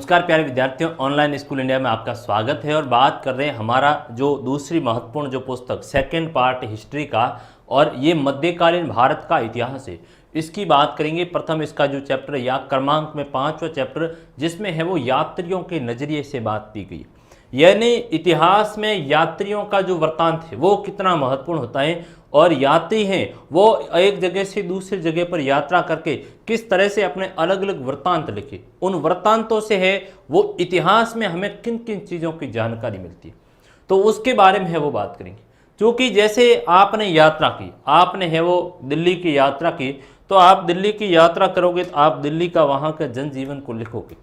नमस्कार प्यारे विद्यार्थियों, ऑनलाइन स्कूल इंडिया में आपका स्वागत है। और बात कर रहे हैं हमारा जो दूसरी महत्वपूर्ण जो पुस्तक सेकंड पार्ट हिस्ट्री का, और ये मध्यकालीन भारत का इतिहास है। इसकी बात करेंगे। प्रथम इसका जो चैप्टर या क्रमांक में 5वां चैप्टर जिसमें है वो यात्रियों के नज़रिए से बात की गई, यानी इतिहास में यात्रियों का जो वृत्तांत है वो कितना महत्वपूर्ण होता है, और यात्री हैं वो एक जगह से दूसरी जगह पर यात्रा करके किस तरह से अपने अलग अलग वृत्तांत लिखे, उन वृत्तांतों से है वो इतिहास में हमें किन किन चीज़ों की जानकारी मिलती है, तो उसके बारे में है वो बात करेंगे। क्योंकि जैसे आपने यात्रा की, आपने है वो दिल्ली की यात्रा की, तो आप दिल्ली की यात्रा करोगे तो आप दिल्ली का वहाँ का जनजीवन को लिखोगे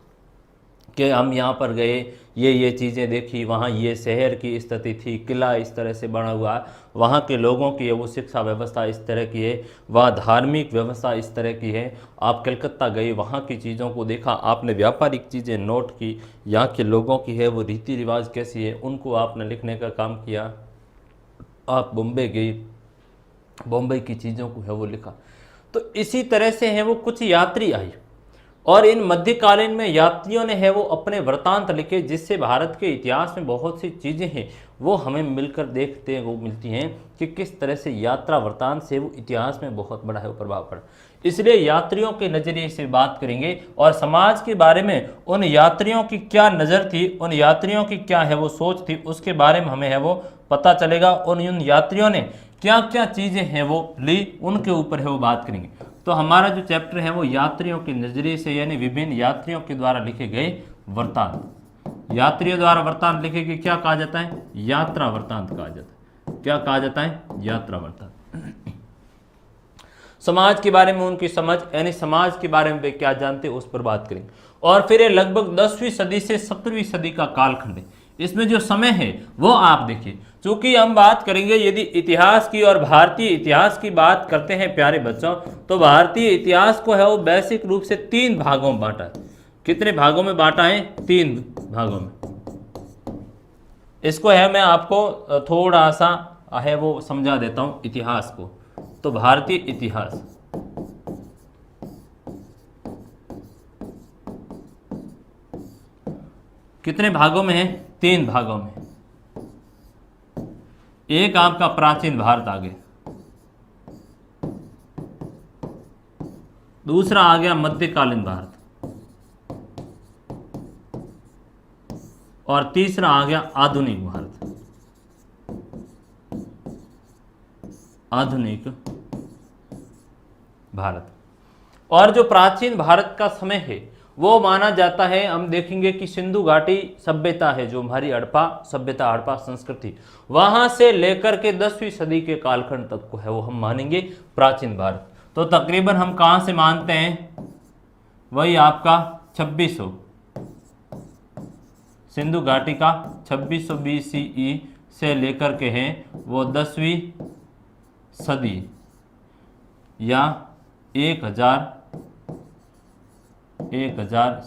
कि हम यहाँ पर गए, ये चीज़ें देखी, वहाँ ये शहर की स्थिति थी, किला इस तरह से बना हुआ, वहाँ के लोगों की है वो शिक्षा व्यवस्था इस तरह की है, वहाँ धार्मिक व्यवस्था इस तरह की है। आप कलकत्ता गए, वहाँ की चीज़ों को देखा, आपने व्यापारिक चीज़ें नोट की, यहाँ के लोगों की है वो रीति रिवाज कैसी है, उनको आपने लिखने का काम किया। आप बॉम्बे गए, बॉम्बे की चीज़ों को है वो लिखा। तो इसी तरह से है वो कुछ यात्री आए, और इन मध्यकालीन में यात्रियों ने है वो अपने वृत्तांत लिखे, जिससे भारत के इतिहास में बहुत सी चीज़ें हैं वो हमें मिलकर देखते वो मिलती हैं कि किस तरह से यात्रा वृत्तांत से वो इतिहास में बहुत बड़ा है वो प्रभाव पड़ा। इसलिए यात्रियों के नज़रिए से बात करेंगे, और समाज के बारे में उन यात्रियों की क्या नज़र थी, उन यात्रियों की क्या है वो सोच थी, उसके बारे में हमें है वो पता चलेगा। उन यात्रियों ने क्या क्या चीज़ें हैं वो ली, उनके ऊपर है वो बात करेंगे। तो हमारा जो चैप्टर है वो यात्रियों के नज़रिए से, यानी विभिन्न यात्रियों के द्वारा लिखे गए वृत्तांत। यात्रियों द्वारा वृत्तांत लिखे गए क्या कहा जाता है? यात्रा वृत्तांत कहा जाता है। क्या कहा जाता है? यात्रा वृत्तांत। समाज के बारे में उनकी समझ, यानी समाज के बारे में वे क्या जानते हैं, उस पर बात करेंगे। और फिर ये लगभग 10वीं सदी से 17वीं सदी का कालखंड है। इसमें जो समय है वो आप देखिए, चूंकि हम बात करेंगे यदि इतिहास की और भारतीय इतिहास की बात करते हैं प्यारे बच्चों, तो भारतीय इतिहास को है वो बेसिक रूप से 3 भागों में बांटा है। कितने भागों में बांटा है? 3 भागों में। इसको है मैं आपको थोड़ा सा है वो समझा देता हूं इतिहास को। तो भारतीय इतिहास कितने भागों में है? 3 भागों में। एक आपका प्राचीन भारत आ गया, दूसरा आ गया मध्यकालीन भारत, और तीसरा आ गया आधुनिक भारत। आधुनिक भारत। और जो प्राचीन भारत का समय है वो माना जाता है, हम देखेंगे कि सिंधु घाटी सभ्यता है जो हमारी हड़प्पा सभ्यता, हड़प्पा संस्कृति, वहां से लेकर के 10वीं सदी के कालखंड तक को है वो हम मानेंगे प्राचीन भारत। तो तकरीबन हम कहां से मानते हैं? वही आपका 2600, सिंधु घाटी का 2600 BCE से लेकर के हैं वो 10वीं सदी या 1000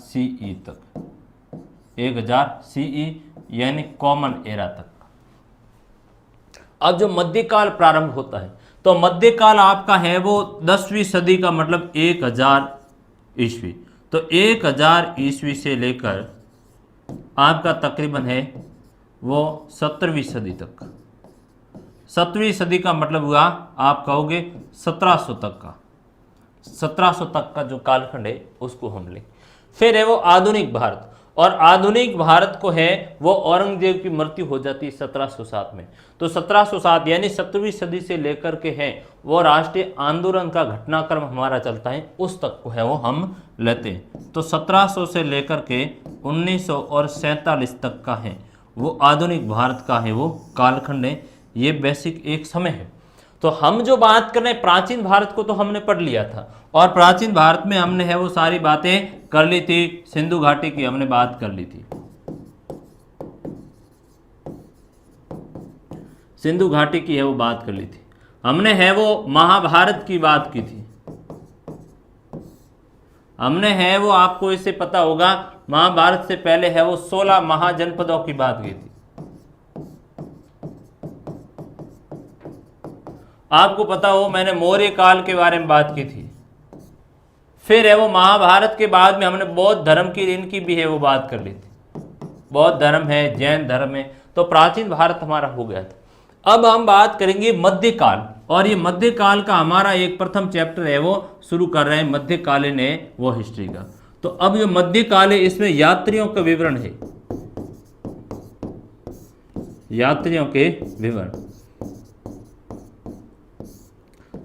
CE तक, 1000 CE यानी कॉमन एरा तक। अब जो मध्यकाल प्रारंभ होता है, तो मध्यकाल आपका है वो 10वीं सदी का, मतलब 1000 ईस्वी। तो 1000 ईस्वी से लेकर आपका तकरीबन है वो 17वीं सदी तक। 7वीं सदी का मतलब हुआ आप कहोगे 1700 तक का, 1700 तक का जो कालखंड है उसको हम लें। फिर है वो आधुनिक भारत, और आधुनिक भारत को है वो औरंगजेब की मृत्यु हो जाती है 1707 में। तो 1707 यानी 7वीं सदी से लेकर के है वो राष्ट्रीय आंदोलन का घटनाक्रम हमारा चलता है, उस तक को है वो हम लेते हैं। तो 1700 से लेकर के 1947 तक का है वो आधुनिक भारत का है वो कालखंड है। ये बेसिक एक समय है। तो हम जो बात कर रहे हैं प्राचीन भारत को तो हमने पढ़ लिया था, और प्राचीन भारत में हमने है वो सारी बातें कर ली थी। सिंधु घाटी की हमने बात कर ली थी, सिंधु घाटी की है वो बात कर ली थी। हमने है वो महाभारत की बात की थी। हमने है वो, आपको इससे पता होगा, महाभारत से पहले है वो 16 महाजनपदों की बात की थी। आपको पता हो मैंने मौर्य काल के बारे में बात की थी। फिर है वो महाभारत के बाद में हमने बौद्ध धर्म की इनकी भी है वो बात कर ली थी। बौद्ध धर्म है, जैन धर्म है, तो प्राचीन भारत हमारा हो गया था। अब हम बात करेंगे मध्यकाल, और ये मध्यकाल का हमारा एक प्रथम चैप्टर है वो शुरू कर रहे हैं, मध्यकालीन है वो हिस्ट्री का। तो अब जो मध्यकाल है इसमें यात्रियों का विवरण है, यात्रियों के विवरण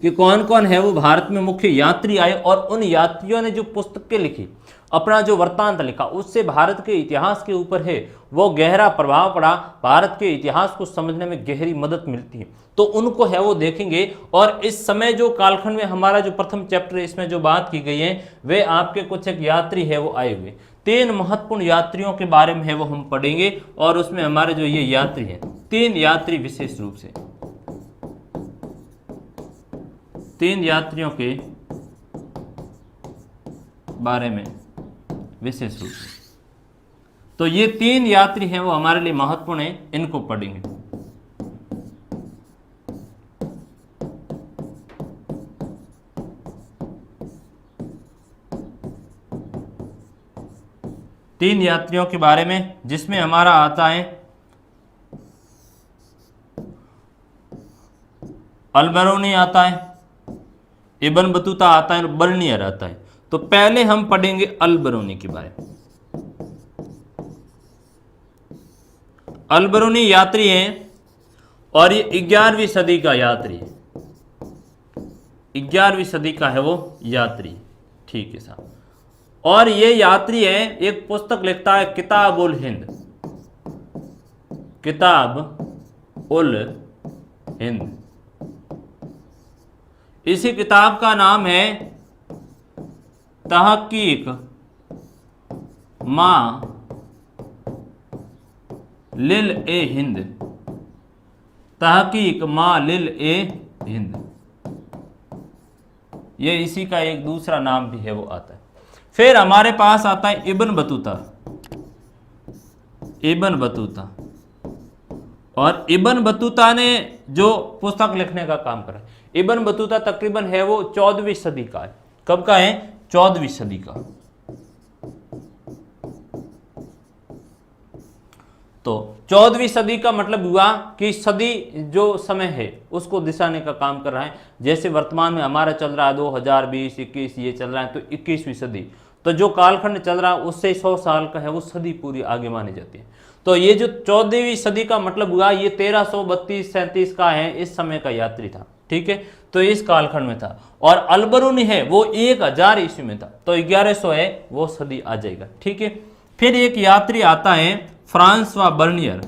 कि कौन कौन है वो भारत में मुख्य यात्री आए, और उन यात्रियों ने जो पुस्तकें लिखी, अपना जो वृत्तांत लिखा, उससे भारत के इतिहास के ऊपर है वो गहरा प्रभाव पड़ा, भारत के इतिहास को समझने में गहरी मदद मिलती है, तो उनको है वो देखेंगे। और इस समय जो कालखंड में हमारा जो प्रथम चैप्टर है इसमें जो बात की गई है वे आपके कुछ एक यात्री है वो आए हुए, 3 महत्वपूर्ण यात्रियों के बारे में है वो हम पढ़ेंगे, और उसमें हमारे जो ये यात्री हैं 3 यात्री विशेष रूप से, 3 यात्रियों के बारे में विशेष रूप से। तो ये 3 यात्री हैं वो हमारे लिए महत्वपूर्ण है, इनको पढ़ेंगे। तीन यात्रियों के बारे में, जिसमें हमारा आता है अल-बरूनी आता है, इब्न बतूता आता है और बर्नियर आता है। तो पहले हम पढ़ेंगे अल-बरूनी के बारे में। अल-बरूनी यात्री हैं और ये 11वीं सदी का यात्री है, 11वीं सदी का है वो यात्री, ठीक है साहब। और ये यात्री है, एक पुस्तक लिखता है किताब उल हिंद, किताब उल हिंद। इसी किताब का नाम है तहकीक मा लिल ए हिंद, तहकीक मा लिल ए हिंद, ये इसी का एक दूसरा नाम भी है वो आता है। फिर हमारे पास आता है इब्न बतूता, इब्न बतूता। और इब्न बतूता ने जो पुस्तक लिखने का काम करा, इब्न बतूता तकरीबन है वो 14वीं सदी का है। कब का है? 14वीं सदी का। तो 14वीं सदी का मतलब हुआ कि सदी जो समय है उसको दिशाने का काम कर रहा है। जैसे वर्तमान में हमारा चल रहा है 2020, 21 ये चल रहा है, तो 21वीं सदी, तो जो कालखंड चल रहा है उससे 100 साल का है वो सदी पूरी आगे मानी जाती है। तो ये जो 14वीं सदी का मतलब हुआ ये 1332-37 का है, इस समय का यात्री था, ठीक है। तो इस कालखंड में था। और अल-बरूनी है वो 1000 ईस्वी में था, तो 1100 है वो सदी आ जाएगा, ठीक है। फिर एक यात्री आता है फ्रांसवा बर्नियर,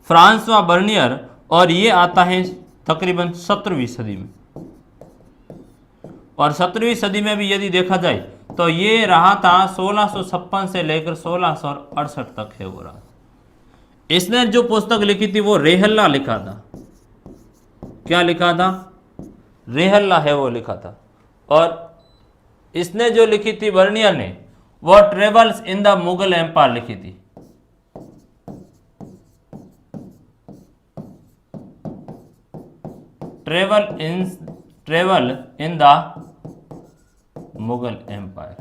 फ्रांसवा बर्नियर, और ये आता है तकरीबन 17वीं सदी में। और 17वीं सदी में भी यदि देखा जाए तो ये रहा था 1656 से लेकर 1668 तक है वो रहा। इसने जो पुस्तक लिखी थी वो रेहल्ला लिखा था। क्या लिखा था? रेहल्ला है वो लिखा था। और इसने जो लिखी थी बर्नियर ने, वो travels in the Mughal empire लिखी थी। Travel in the Mughal empire,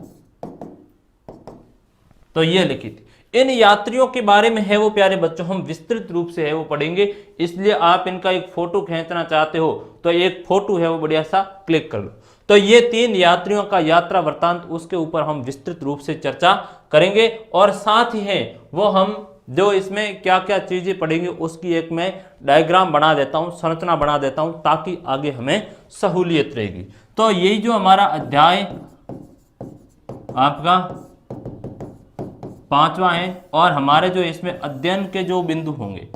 तो ये लिखी थी। इन यात्रियों के बारे में है वो प्यारे बच्चों हम विस्तृत रूप से है वो पढ़ेंगे, इसलिए आप इनका एक फोटो खींचना चाहते हो तो एक फोटो है वो बढ़िया सा क्लिक कर लो। तो ये 3 यात्रियों का यात्रा वृत्तांत, उसके ऊपर हम विस्तृत रूप से चर्चा करेंगे। और साथ ही है वो हम जो इसमें क्या क्या चीजें पढ़ेंगे उसकी एक मैं डायग्राम बना देता हूं, संरचना बना देता हूं, ताकि आगे हमें सहूलियत रहेगी। तो यही जो हमारा अध्याय आपका 5वां है, और हमारे जो इसमें अध्ययन के जो बिंदु होंगे,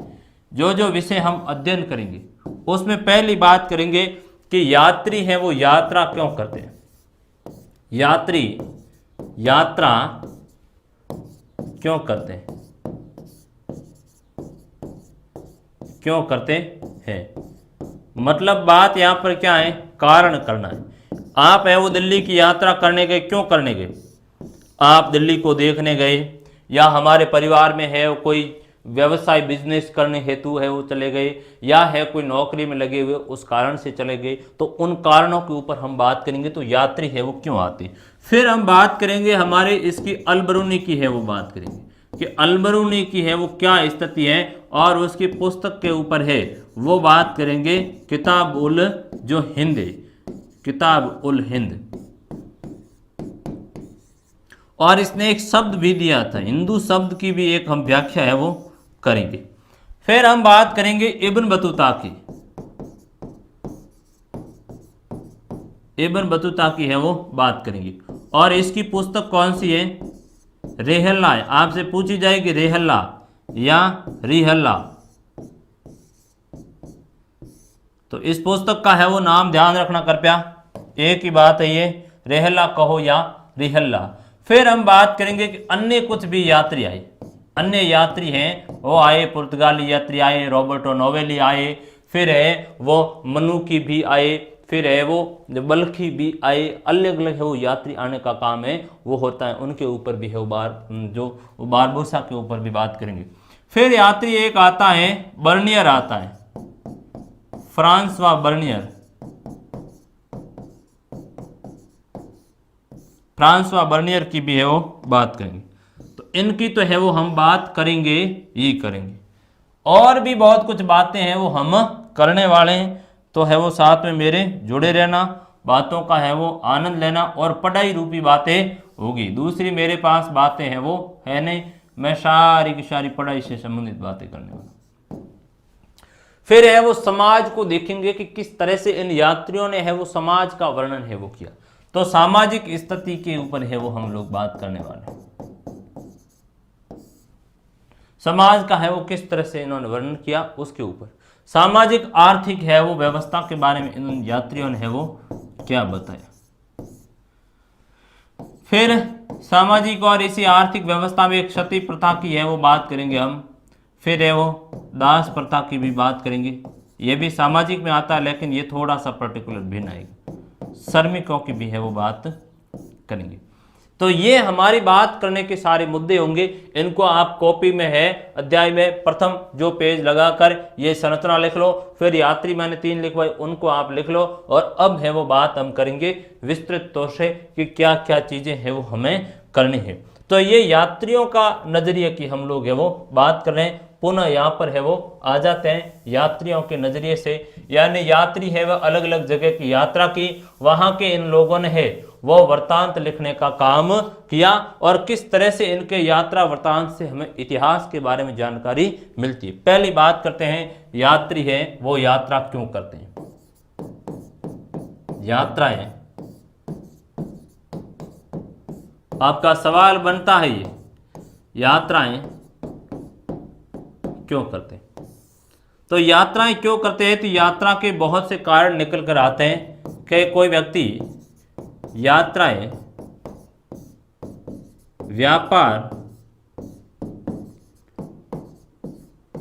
जो जो विषय हम अध्ययन करेंगे, उसमें पहली बात करेंगे कि यात्री है वो यात्रा क्यों करते हैं, यात्री यात्रा क्यों करते हैं, क्यों करते हैं। मतलब बात यहां पर क्या है? कारण करना है। आप है वो दिल्ली की यात्रा करने गए, क्यों करने गए? आप दिल्ली को देखने गए, या हमारे परिवार में है कोई व्यवसाय बिजनेस करने हेतु है वो चले गए, या है कोई नौकरी में लगे हुए उस कारण से चले गए, तो उन कारणों के ऊपर हम बात करेंगे तो यात्री है वो क्यों आते। फिर हम बात करेंगे हमारे इसकी अलबरूनी की है वो बात करेंगे कि अलबरूनी की है वो क्या स्थिति है, और उसकी पुस्तक के ऊपर है वो बात करेंगे किताब उल जो हिंद है, किताब उल हिंद। और इसने एक शब्द भी दिया था, हिंदू शब्द की भी एक हम व्याख्या है वो करेंगे। फिर हम बात करेंगे इब्न बतूता की, इब्न बतूता की है वो बात करेंगे, और इसकी पुस्तक कौन सी है, रेहल्ला है। आपसे पूछी जाएगी रेहल्ला या रिहल्ला, तो इस पुस्तक का है वो नाम ध्यान रखना कृपया, एक ही बात है ये, रेहल्ला कहो या रिहल्ला। फिर हम बात करेंगे कि अन्य कुछ भी यात्री आए, अन्य यात्री हैं वो आए, पुर्तगाली यात्री आए, रॉबर्टो नोवेली आए, फिर है वो मनुकी भी आए, फिर है वो बल्खी भी आए, अलग अलग है वो यात्री आने का काम है वो होता है, उनके ऊपर भी है वो जो बारबोसा के ऊपर भी बात करेंगे। फिर यात्री एक आता है बर्नियर आता है, फ्रांसवा बर्नियर, फ्रांसवा बर्नियर की भी है वो बात करेंगे। तो इनकी तो है वो हम बात करेंगे ही करेंगे, और भी बहुत कुछ बातें हैं वो हम करने वाले हैं, तो है वो साथ में मेरे जुड़े रहना, बातों का है वो आनंद लेना, और पढ़ाई रूपी बातें होगी, दूसरी मेरे पास बातें हैं वो है नहीं, मैं सारी की सारी पढ़ाई से संबंधित बातें करने वाला। फिर है वो समाज को देखेंगे कि किस तरह से इन यात्रियों ने है वो समाज का वर्णन है वो किया, तो सामाजिक स्थिति के ऊपर है वो हम लोग बात करने वाले हैं, समाज का है वो किस तरह से इन्होंने वर्णन किया उसके ऊपर, सामाजिक आर्थिक है वो व्यवस्था के बारे में इन यात्रियों ने है वो क्या बताया। फिर सामाजिक और इसी आर्थिक व्यवस्था में एक सती प्रथा की है वो बात करेंगे हम, फिर है वो दास प्रथा की भी बात करेंगे, ये भी सामाजिक में आता है लेकिन ये थोड़ा सा पर्टिकुलर भिन्न आएगा, श्रमिकों की भी है वो बात करेंगे। तो ये हमारी बात करने के सारे मुद्दे होंगे, इनको आप कॉपी में है अध्याय में प्रथम जो पेज लगाकर ये संरचना लिख लो, फिर यात्री मैंने 3 लिखवाए उनको आप लिख लो, और अब है वो बात हम करेंगे विस्तृत तौर से कि क्या क्या चीजें हैं वो हमें करनी है। तो ये यात्रियों का नजरिए की हम लोग है वो बात कर रहे हैं, पुनः यहाँ पर है वो आ जाते हैं यात्रियों के नजरिए से, यानी यात्री है वह अलग अलग जगह की यात्रा की, वहां के इन लोगों ने है वो वृत्तांत लिखने का काम किया, और किस तरह से इनके यात्रा वृत्तांत से हमें इतिहास के बारे में जानकारी मिलती है। पहली बात करते हैं यात्री है वो यात्रा क्यों करते हैं, यात्राएं, आपका सवाल बनता है ये यात्राएं क्यों करते हैं। तो यात्राएं क्यों करते हैं, तो यात्रा के बहुत से कारण निकल कर आते हैं कि कोई व्यक्ति यात्राएं व्यापार,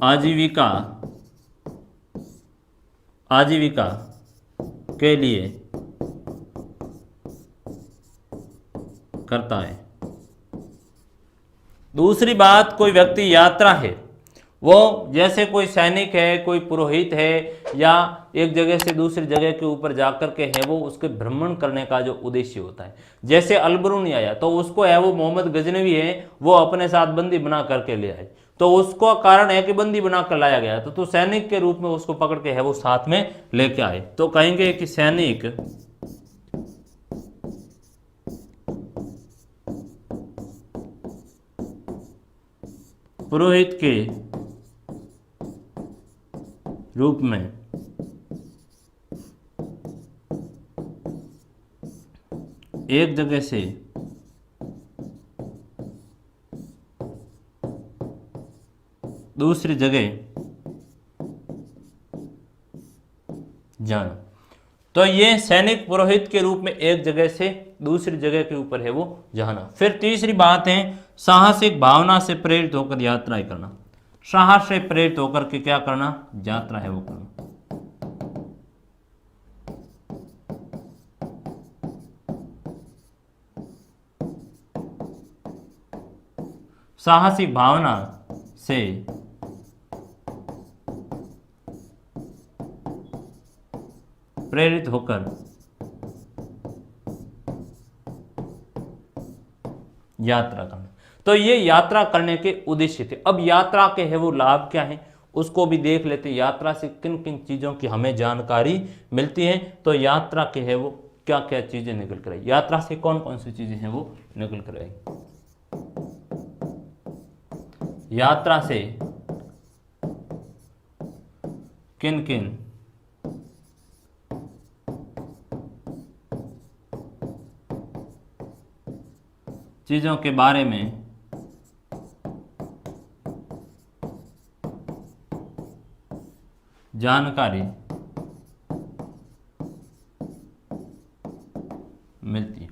आजीविका के लिए करता है। दूसरी बात, कोई व्यक्ति यात्रा है वो जैसे कोई सैनिक है, कोई पुरोहित है, या एक जगह से दूसरी जगह के ऊपर जाकर के है वो उसके भ्रमण करने का जो उद्देश्य होता है। जैसे अलबरूनी आया तो उसको है वो मोहम्मद गजनवी है वो अपने साथ बंदी बना करके ले आए, तो उसको कारण है कि बंदी बना कर लाया गया, तो सैनिक के रूप में उसको पकड़ के है वो साथ में लेके आए, तो कहेंगे कि सैनिक पुरोहित के रूप में एक जगह से दूसरी जगह जाना, तो ये सैनिक पुरोहित के रूप में एक जगह से दूसरी जगह के ऊपर है वो जाना। फिर तीसरी बात है साहसिक भावना से प्रेरित होकर यात्राएं करना, साहस से प्रेरित होकर के क्या करना, यात्रा है वो करना। साहसिक भावना से प्रेरित होकर यात्रा करना। तो ये यात्रा करने के उद्देश्य थे। अब यात्रा के है वो लाभ क्या है उसको भी देख लेते हैं। यात्रा से किन किन चीज़ों की हमें जानकारी मिलती है, तो यात्रा के है वो क्या क्या चीज़ें निकल कर आई, यात्रा से कौन कौन सी चीज़ें हैं वो निकल कर आई। यात्रा से किन किन चीज़ों के बारे में जानकारी मिलती है।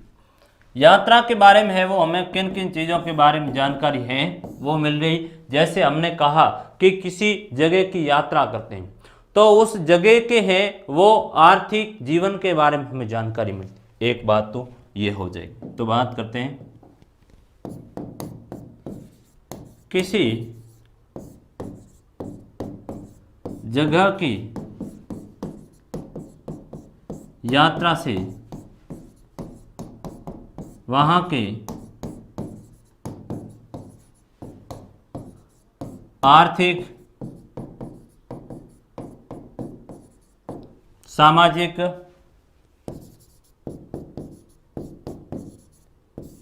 यात्रा के बारे में है वो हमें किन किन चीज़ों के बारे में जानकारी है वो मिल रही। जैसे हमने कहा कि किसी जगह की यात्रा करते हैं तो उस जगह के है वो आर्थिक जीवन के बारे में हमें जानकारी मिलती है। एक बात तो ये हो जाएगी। तो बात करते हैं किसी जगह की यात्रा से वहां के आर्थिक, सामाजिक,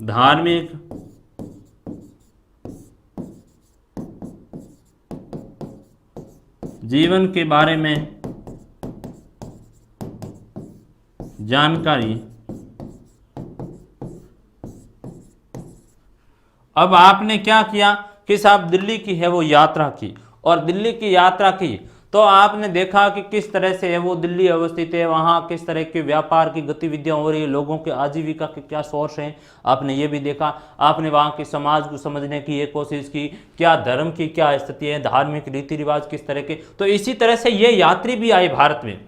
धार्मिक, जीवन के बारे में जानकारी। अब आपने क्या किया कि साहब दिल्ली की है वो यात्रा की, और दिल्ली की यात्रा की तो आपने देखा कि किस तरह से है वो दिल्ली अवस्थित है, वहाँ किस तरह के व्यापार की गतिविधियां हो रही है, लोगों के आजीविका के क्या सोर्स हैं, आपने ये भी देखा। आपने वहाँ के समाज को समझने की ये कोशिश की, क्या धर्म की क्या स्थिति है, धार्मिक रीति रिवाज किस तरह के। तो इसी तरह से ये यात्री भी आए भारत में।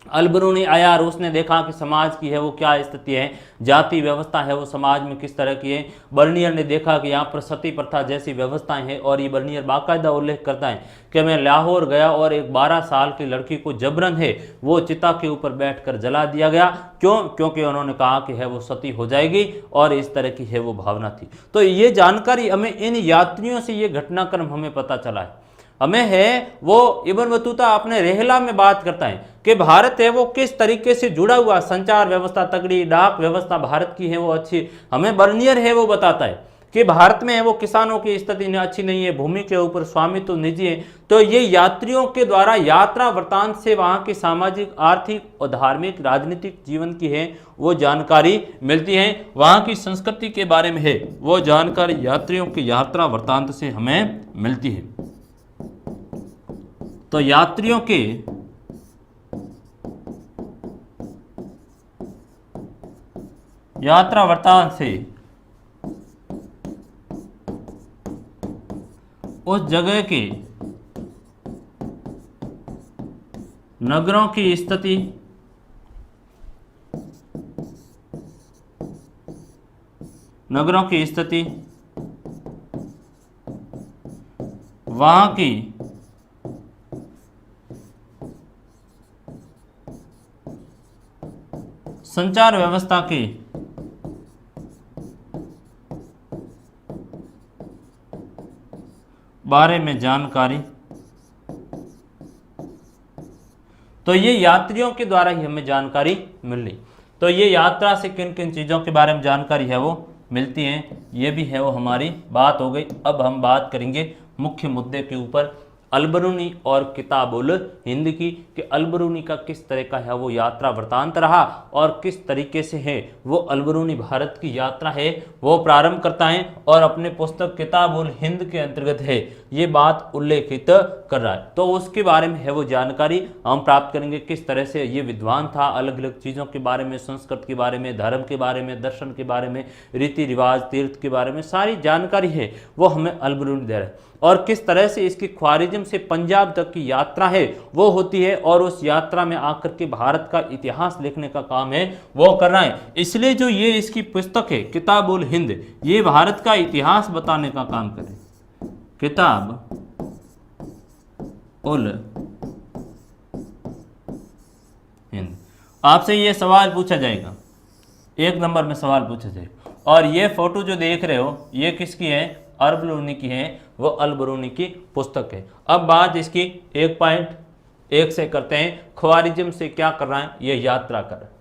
अलबरूनी आया और उसने देखा कि समाज की है वो क्या स्थिति है, जाति व्यवस्था है वो समाज में किस तरह की है। बर्नियर ने देखा कि यहाँ पर सती प्रथा जैसी व्यवस्थाएं हैं, और ये बर्नियर बाकायदा उल्लेख करता है कि मैं लाहौर गया और एक 12 साल की लड़की को जबरन है वो चिता के ऊपर बैठकर जला दिया गया। क्यों? क्योंकि उन्होंने कहा कि है वो सती हो जाएगी, और इस तरह की है वो भावना थी। तो ये जानकारी हमें इन यात्रियों से ये घटनाक्रम हमें पता चला है। हमें है वो इब्न बतूता अपने रेहला में बात करता है कि भारत है वो किस तरीके से जुड़ा हुआ, संचार व्यवस्था तगड़ी, डाक व्यवस्था भारत की है वो अच्छी। हमें बर्नियर है वो बताता है कि भारत में है वो किसानों की स्थिति अच्छी नहीं है, भूमि के ऊपर स्वामित्व तो निजी है। तो ये यात्रियों के द्वारा यात्रा वृतांत से वहाँ की सामाजिक, आर्थिक और धार्मिक, राजनीतिक जीवन की है वो जानकारी मिलती है। वहाँ की संस्कृति के बारे में है वो जानकारी यात्रियों की यात्रा वृतांत से हमें मिलती है। तो यात्रियों के यात्रा वृतांत से उस जगह के नगरों की स्थिति, वहां की संचार व्यवस्था के बारे में जानकारी। तो ये यात्रियों के द्वारा ही हमें जानकारी मिल रही। तो ये यात्रा से किन किन चीज़ों के बारे में जानकारी है वो मिलती है, ये भी है वो हमारी बात हो गई। अब हम बात करेंगे मुख्य मुद्दे के ऊपर, अलबरूनी और किताबुल हिंद की, कि अलबरूनी का किस तरह का है वो यात्रा वृतांत रहा, और किस तरीके से है वो अलबरूनी भारत की यात्रा है वो प्रारंभ करता है, और अपने पुस्तक किताबुल हिंद के अंतर्गत है ये बात उल्लेखित कर रहा है। तो उसके बारे में है वो जानकारी हम प्राप्त करेंगे, किस तरह से ये विद्वान था, अलग अलग चीज़ों के बारे में, संस्कृत के बारे में, धर्म के बारे में, दर्शन के बारे में, रीति रिवाज, तीर्थ के बारे में सारी जानकारी है वो हमें अलबरूनी दे रहा है। और किस तरह से इसकी ख्वारिज्म से पंजाब तक की यात्रा है वो होती है, और उस यात्रा में आकर के भारत का इतिहास लिखने का काम है वो कर रहा है। इसलिए जो ये इसकी पुस्तक है किताबुल हिंद, ये भारत का इतिहास बताने का काम करे। किताब उल हिंद, आपसे ये सवाल पूछा जाएगा, 1 नंबर में सवाल पूछा जाएगा। और ये फोटो जो देख रहे हो ये किसकी है, अल-बरूनी की है, वो अल-बरूनी की पुस्तक है। अब बात इसकी 1.1 से करते हैं, ख्वारिज्म से क्या कर रहा है, ये यात्रा कर।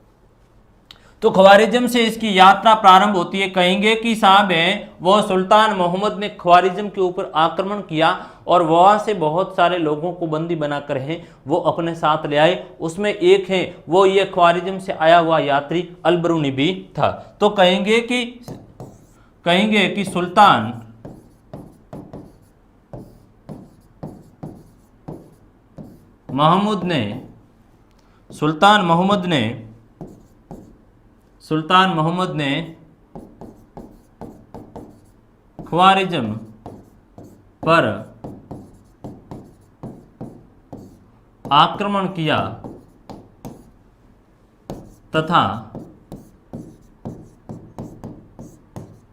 तो ख्वारिज्म से इसकी यात्रा प्रारंभ होती है, कहेंगे कि साहब है वो सुल्तान मोहम्मद ने ख्वारिज्म के ऊपर आक्रमण किया और वहां से बहुत सारे लोगों को बंदी बनाकर है वो अपने साथ ले आए। उसमें एक है वो ये ख्वारिज्म से आया हुआ यात्री अल-बरूनी भी था। तो कहेंगे कि सुल्तान मोहम्मद ने ख्वारिज्म पर आक्रमण किया तथा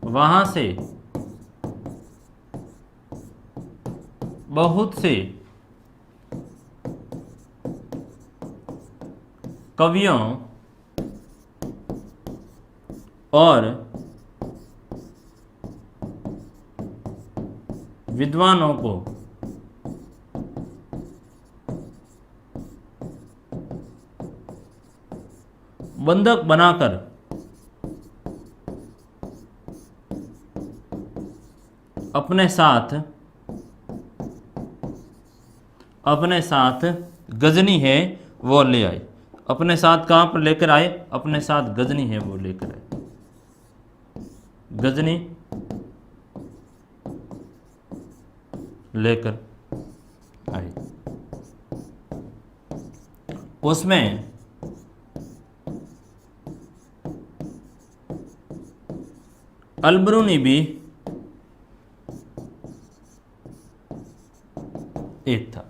वहां से बहुत से कवियों और विद्वानों को बंधक बनाकर अपने साथ गजनी है वो ले आए। अपने साथ कहां पर लेकर आए, अपने साथ गजनी है वो लेकर आए, गजनी लेकर आए। उसमें अल-बरूनी भी एक था।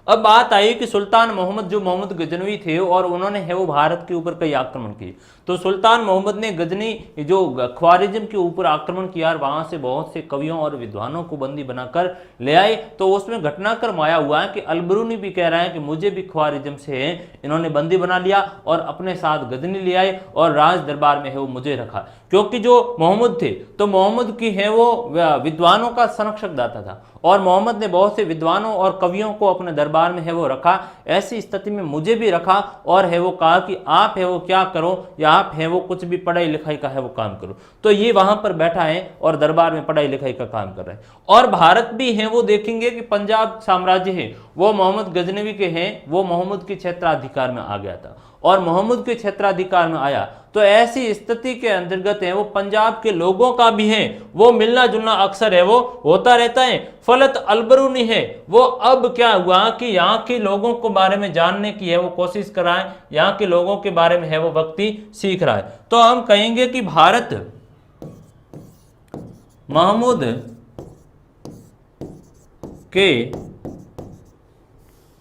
अब बात आई कि सुल्तान मोहम्मद जो मोहम्मद गजनवी थे और उन्होंने है वो भारत के ऊपर कई आक्रमण किए। तो सुल्तान मोहम्मद ने गजनी जो ख्वारिज्म के ऊपर आक्रमण किया और वहां से बहुत से कवियों और विद्वानों को बंदी बनाकर ले आए। तो उसमें घटनाक्रम आया हुआ है कि अल-बरूनी भी कह रहा है कि मुझे भी ख्वारिज्म से इन्होंने बंदी बना लिया और अपने साथ गजनी ले आए और राज दरबार में है वो मुझे रखा। क्योंकि जो मोहम्मद थे तो मोहम्मद की है वो विद्वानों का संरक्षक दाता था और मोहम्मद ने बहुत से विद्वानों और कवियों को अपने दरबार में है वो रखा। ऐसी स्थिति में मुझे भी रखा और है वो कहा कि आप है वो क्या करो, या आप है वो कुछ भी पढ़ाई लिखाई का है वो काम करो। तो ये वहां पर बैठा है और दरबार में पढ़ाई लिखाई का काम कर रहा है। और भारत भी है वो देखेंगे कि पंजाब साम्राज्य है वो मोहम्मद गजनवी के हैं, वो मोहम्मद के क्षेत्राधिकार में आ गया था और मोहम्मद के क्षेत्राधिकार में आया। तो ऐसी स्थिति के अंतर्गत है वो पंजाब के लोगों का भी है वो मिलना जुलना अक्सर है वो होता रहता है। फलत अल-बरूनी है वो अब क्या हुआ कि यहाँ के लोगों को बारे में जानने की है वो कोशिश कर रहा है, यहाँ के लोगों के बारे में है वो व्यक्ति सीख रहा है। तो हम कहेंगे कि भारत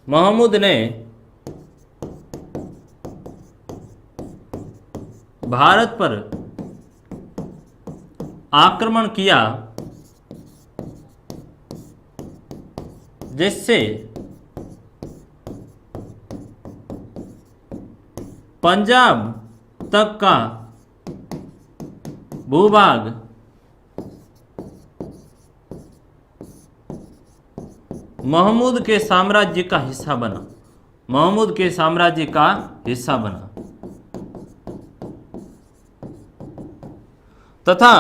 मोहम्मद ने भारत पर आक्रमण किया जिससे पंजाब तक का भूभाग महमूद के साम्राज्य का हिस्सा बना, महमूद के साम्राज्य का हिस्सा बना तथा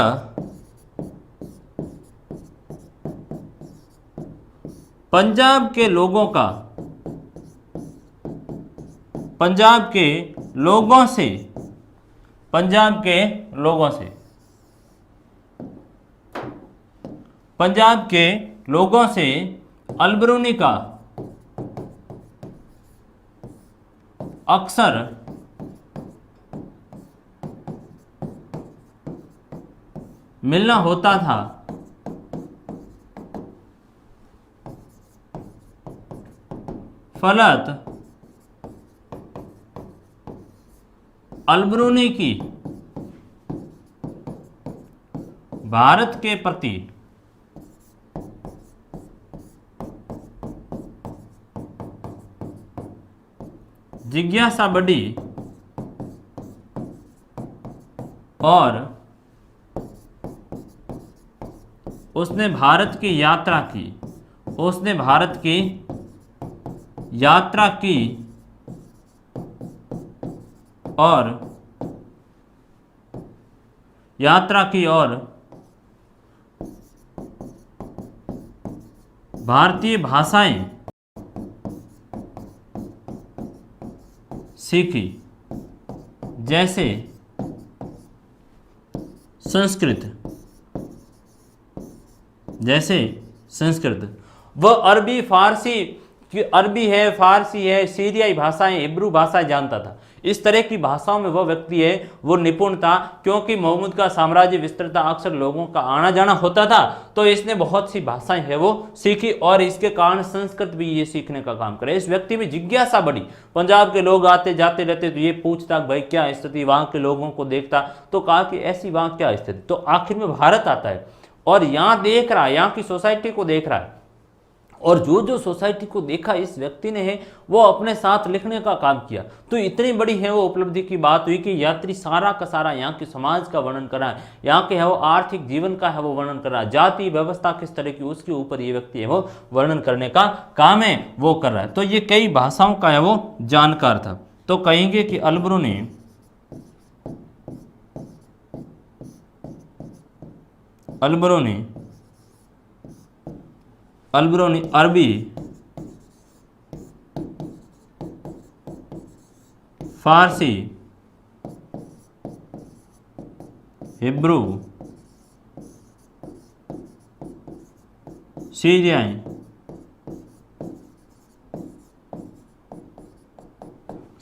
पंजाब के लोगों से अल-बरूनी का अक्सर मिलना होता था। फलत अल-बरूनी की भारत के प्रति जिज्ञासा बढ़ी और उसने भारत की यात्रा की, उसने भारत की यात्रा की और भारतीय भाषाएं सीखी, जैसे संस्कृत। वह अरबी है, फारसी है, सीरियाई भाषाएं, हिब्रू भाषा जानता था। इस तरह की भाषाओं में वह व्यक्ति है वो निपुण था, क्योंकि मोहम्मद का साम्राज्य विस्तृत था, अक्सर लोगों का आना जाना होता था, तो इसने बहुत सी भाषाएं है वो सीखी और इसके कारण संस्कृत भी ये सीखने का काम करे। इस व्यक्ति में जिज्ञासा बढ़ी। पंजाब के लोग आते जाते रहते तो ये पूछता भाई क्या स्थिति, वहां के लोगों को देखता तो कहा कि ऐसी वहां क्या स्थिति। तो आखिर में भारत आता है और यहाँ देख रहा है, यहाँ की सोसाइटी को देख रहा है, और जो सोसाइटी को देखा इस व्यक्ति ने है वो अपने साथ लिखने का काम किया। तो इतनी बड़ी है वो उपलब्धि की बात हुई कि यात्री सारा का सारा यहाँ के समाज का वर्णन कर रहा है, यहाँ के है वो आर्थिक जीवन का है वो वर्णन कर रहा है, जाति व्यवस्था किस तरह की उसके ऊपर ये व्यक्ति है वो वर्णन करने का काम है वो कर रहा है। तो ये कई भाषाओं का है वो जानकार था। तो कहेंगे कि अल्बरूनी अरबी, फारसी, हिब्रू, सीरियाई,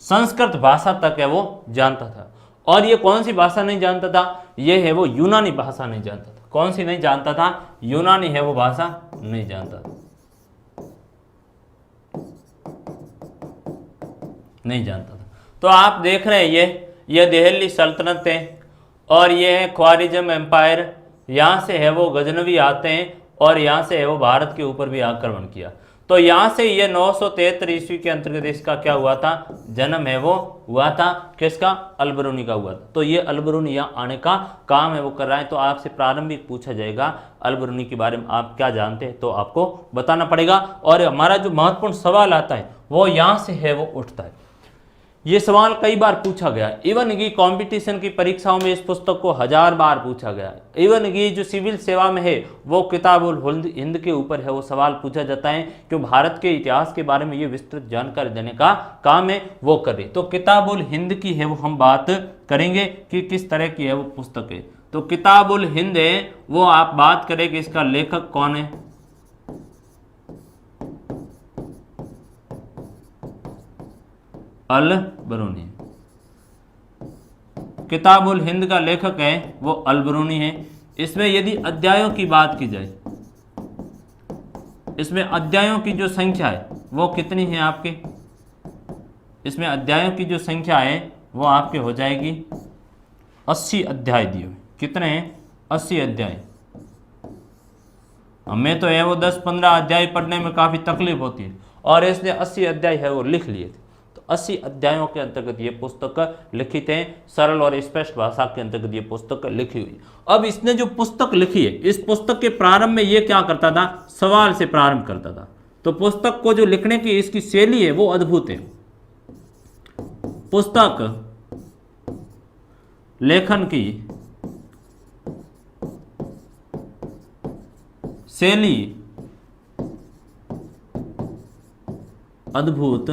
संस्कृत भाषा तक है वो जानता था। और ये कौन सी भाषा नहीं जानता था, ये है वो यूनानी भाषा नहीं जानता था। कौन सी नहीं जानता था, यूनानी है वो भाषा नहीं जानता था, नहीं जानता था। तो आप देख रहे हैं ये दिल्ली सल्तनत है और ये है ख्वारिज्म एम्पायर। यहाँ से है वो गजनवी आते हैं और यहाँ से है वो भारत के ऊपर भी आक्रमण किया। तो यहाँ से ये 973 ईस्वी के अंतर्गत इसका क्या हुआ था, जन्म है वो हुआ था, किसका, अल्बरूनी का हुआ था। तो ये अल्बरूनी यहाँ आने का काम है वो कर रहा है। तो आपसे प्रारंभिक पूछा जाएगा अल्बरूनी के बारे में आप क्या जानते हैं, तो आपको बताना पड़ेगा। और हमारा जो महत्वपूर्ण सवाल आता है वो यहाँ से है वो उठता है। ये सवाल कई बार पूछा गया, इवन की कंपटीशन की परीक्षाओं में इस पुस्तक को 1000 बार पूछा गया। इवन की जो सिविल सेवा में है वो किताबुल हिंद के ऊपर है वो सवाल पूछा जाता है, क्यों भारत के इतिहास के बारे में ये विस्तृत जानकारी देने का काम है वो करे। तो किताबुल हिंद की है वो हम बात करेंगे कि किस तरह की है वो पुस्तक है। तो किताबुल हिंद है वो आप बात करें कि इसका लेखक कौन है, अल-बरूनी। किताबुल हिंद का लेखक है वो अल-बरूनी है। इसमें यदि अध्यायों की बात की जाए, इसमें अध्यायों की जो संख्या है वो कितनी है आपके, इसमें अध्यायों की जो संख्या है वो आपके हो जाएगी 80 अध्याय दिए हुए। कितने हैं, 80 अध्याय। हमें तो है वो 10-15 अध्याय पढ़ने में काफ़ी तकलीफ होती है और इसने 80 अध्याय है वो लिख लिए थे। 80 अध्यायों के अंतर्गत ये पुस्तक लिखित है, सरल और स्पष्ट भाषा के अंतर्गत ये पुस्तक लिखी हुई। अब इसने जो पुस्तक लिखी है, इस पुस्तक के प्रारंभ में ये क्या करता था, सवाल से प्रारंभ करता था। तो पुस्तक को जो लिखने की इसकी शैली है वो अद्भुत है। पुस्तक लेखन की शैली अद्भुत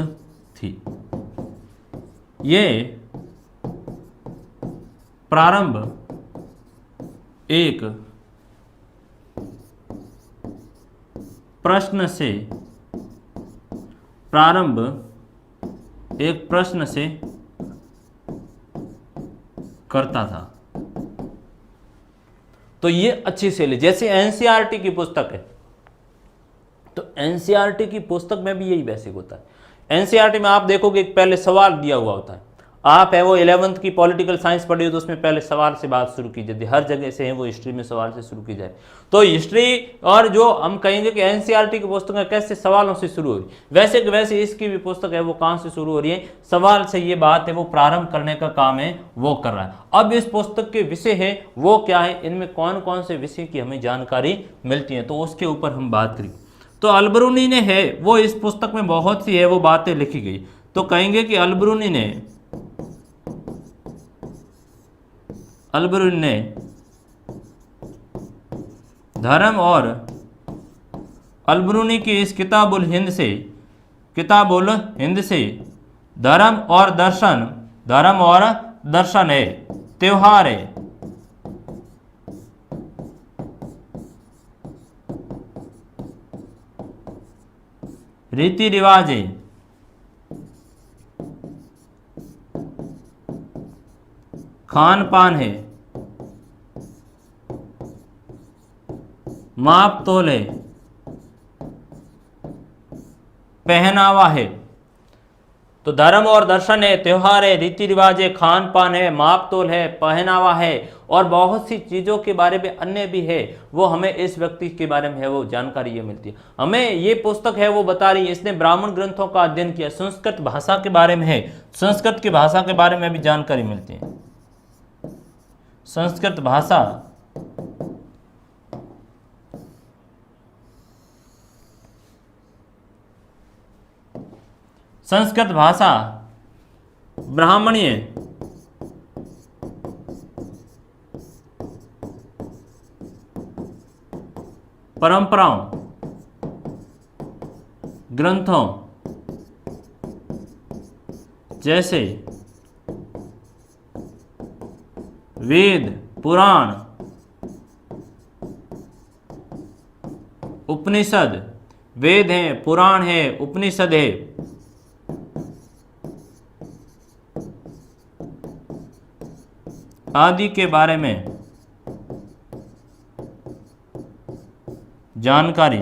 थी। ये प्रारंभ एक प्रश्न से करता था। तो ये अच्छी शैली, जैसे एनसीईआरटी की पुस्तक है, तो एनसीईआरटी की पुस्तक में भी यही बेसिक होता है। एनसीईआरटी में आप देखोगे पहले सवाल दिया हुआ होता है, आप है वो 11th की पॉलिटिकल साइंस पढ़ी हो तो उसमें पहले सवाल से बात शुरू की जाती है, हर जगह से है वो हिस्ट्री में सवाल से शुरू की जाए। तो हिस्ट्री और जो हम कहेंगे कि एनसीईआरटी की पुस्तक कैसे सवालों से शुरू हो रही, वैसे कि वैसे इसकी भी पुस्तक है वो कहाँ से शुरू हो रही है, सवाल से ये बात है वो प्रारंभ करने का काम है वो कर रहा है। अब इस पुस्तक के विषय है वो क्या है, इनमें कौन कौन से विषय की हमें जानकारी मिलती है, तो उसके ऊपर हम बात करें। तो अलबरूनी ने है वो इस पुस्तक में बहुत सी है वो बातें लिखी गई। तो कहेंगे कि अलबरूनी ने धर्म और अलबरूनी की इस किताबुल हिंद से धर्म और दर्शन है, त्योहार है, रीति रिवाज है, खान पान है, माप तोल है, पहनावा है। तो धर्म और दर्शन है, त्योहार है, रीति रिवाज है, खान पान है, माप तोल है, पहनावा है और बहुत सी चीज़ों के बारे में अन्य भी है वो हमें इस व्यक्ति के बारे में है वो जानकारी ये मिलती है। हमें ये पुस्तक है वो बता रही है इसने ब्राह्मण ग्रंथों का अध्ययन किया, संस्कृत भाषा के बारे में है, संस्कृत की भाषा के बारे में भी जानकारी मिलती है। संस्कृत भाषा ब्राह्मणीय परंपराओं, ग्रंथों जैसे वेद, पुराण, उपनिषद, वेद है, पुराण है, उपनिषद है, आदि के बारे में जानकारी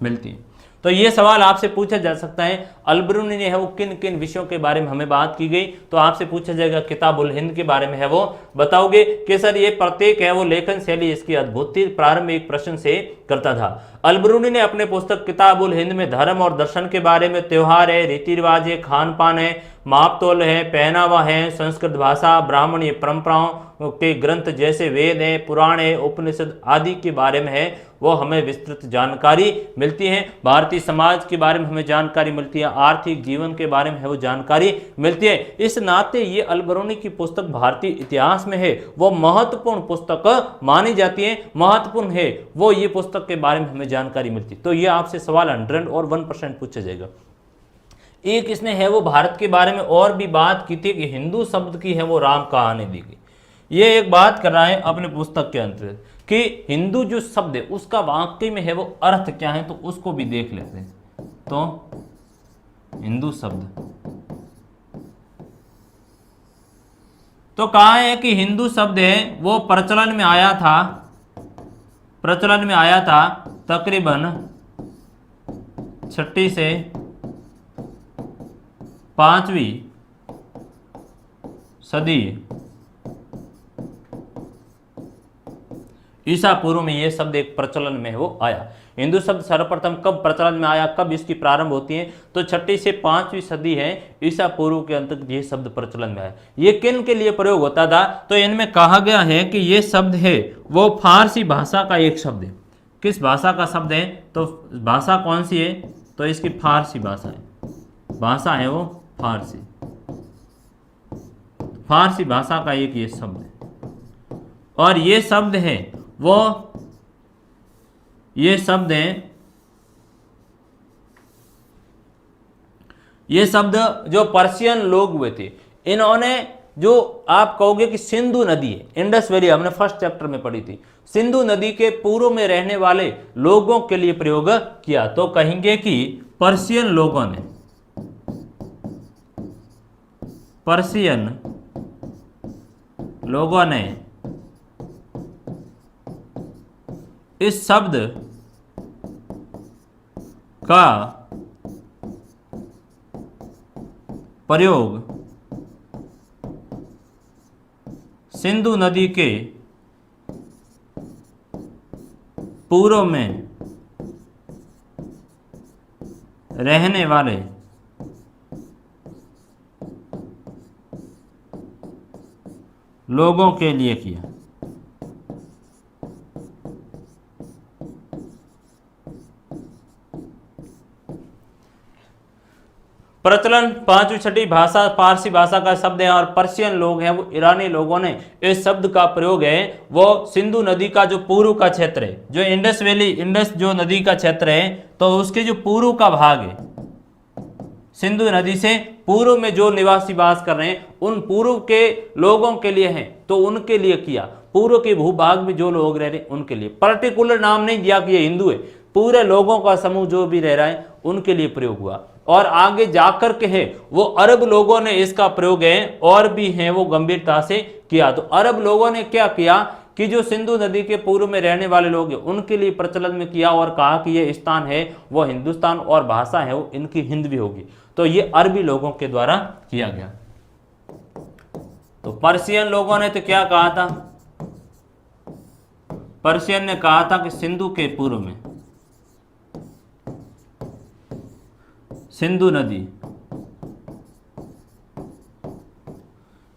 मिलती है। तो ये सवाल आपसे पूछा जा सकता है अलबरूनी ने है वो किन किन विषयों के बारे में हमें बात की गई, तो आपसे पूछा जाएगा किताबुल हिंद के बारे में है वो बताओगे कि सर ये प्रत्येक है वो लेखन शैली इसकी अद्भुत थी, प्रारंभ एक प्रश्न से करता था। अलबरूनी ने अपने पुस्तक किताबुल हिंद में धर्म और दर्शन के बारे में, त्योहार है, रीति रिवाज है, खान पान है, माप तोल है, पहनावा है, संस्कृत भाषा, ब्राह्मणीय परंपराओं के ग्रंथ जैसे वेद है, पुराण है, उपनिषद आदि के बारे में है वो हमें विस्तृत जानकारी मिलती है। भारतीय समाज के बारे में हमें जानकारी मिलती है, आर्थिक जीवन के बारे में है वो जानकारी मिलती है। इस नाते ये अलबरूनी की पुस्तक भारतीय इतिहास में है वो महत्वपूर्ण पुस्तक मानी जाती है, महत्वपूर्ण है वो ये पुस्तक के बारे में हमें जानकारी मिलती है। तो ये आपसे सवाल 101% पूछा जाएगा। एक इसने है वो भारत के बारे में और भी बात की थी कि हिंदू शब्द की है वो राम कहानी दी गई। ये एक बात कर रहा है अपने पुस्तक के अंतर्गत कि हिंदू जो शब्द है उसका वाकई में है वो अर्थ क्या है, तो उसको भी देख लेते हैं। तो हिंदू शब्द तो कहा है कि हिंदू शब्द है वो प्रचलन में आया था तकरीबन 6वीं से 5वीं सदी ईसा पूर्व में यह शब्द एक प्रचलन में वो आया। हिंदू शब्द सर्वप्रथम कब प्रचलन में आया, कब इसकी प्रारंभ होती है, तो 6वीं से 5वीं सदी है ईसा पूर्व के अंतर्गत ये शब्द प्रचलन में आया। ये किन के लिए प्रयोग होता था, तो इनमें कहा गया है कि ये शब्द है वो फारसी भाषा का एक शब्द है। किस भाषा का शब्द है, तो भाषा कौन सी है, तो इसकी फारसी भाषा है, भाषा है वो फारसी भाषा का एक ये शब्द है। और ये शब्द है वो ये शब्द जो पर्शियन लोग हुए थे, इन्होंने जो आप कहोगे कि सिंधु नदी है, इंडस वैली हमने फर्स्ट चैप्टर में पढ़ी थी, सिंधु नदी के पूर्व में रहने वाले लोगों के लिए प्रयोग किया। तो कहेंगे कि पर्शियन लोगों ने इस शब्द का प्रयोग सिंधु नदी के पूर्व में रहने वाले लोगों के लिए किया। प्रचलन पांचवी छठी भाषा पारसी भाषा का शब्द है और पर्शियन लोग हैं वो ईरानी लोगों ने इस शब्द का प्रयोग है वो सिंधु नदी का जो पूर्व का क्षेत्र है, जो इंडस वैली इंडस जो नदी का क्षेत्र है, तो उसके जो पूर्व का भाग है सिंधु नदी से पूर्व में जो निवासी वास कर रहे हैं उन पूर्व के लोगों के लिए है, तो उनके लिए किया। पूर्व के भूभाग में जो लोग रह रहे हैं उनके लिए, पर्टिकुलर नाम नहीं दिया कि ये हिंदू है, पूरे लोगों का समूह जो भी रह रहा है उनके लिए प्रयोग हुआ। और आगे जाकर के है वो अरब लोगों ने इसका प्रयोग है और भी है वो गंभीरता से किया। तो अरब लोगों ने क्या किया कि जो सिंधु नदी के पूर्व में रहने वाले लोग हैं उनके लिए प्रचलन में किया और कहा कि ये स्थान है वो हिंदुस्तान और भाषा है वो इनकी हिंदवी होगी। तो ये अरबी लोगों के द्वारा किया गया। तो पर्शियन लोगों ने तो क्या कहा था, पर्शियन ने कहा था कि सिंधु के पूर्व में सिंधु नदी,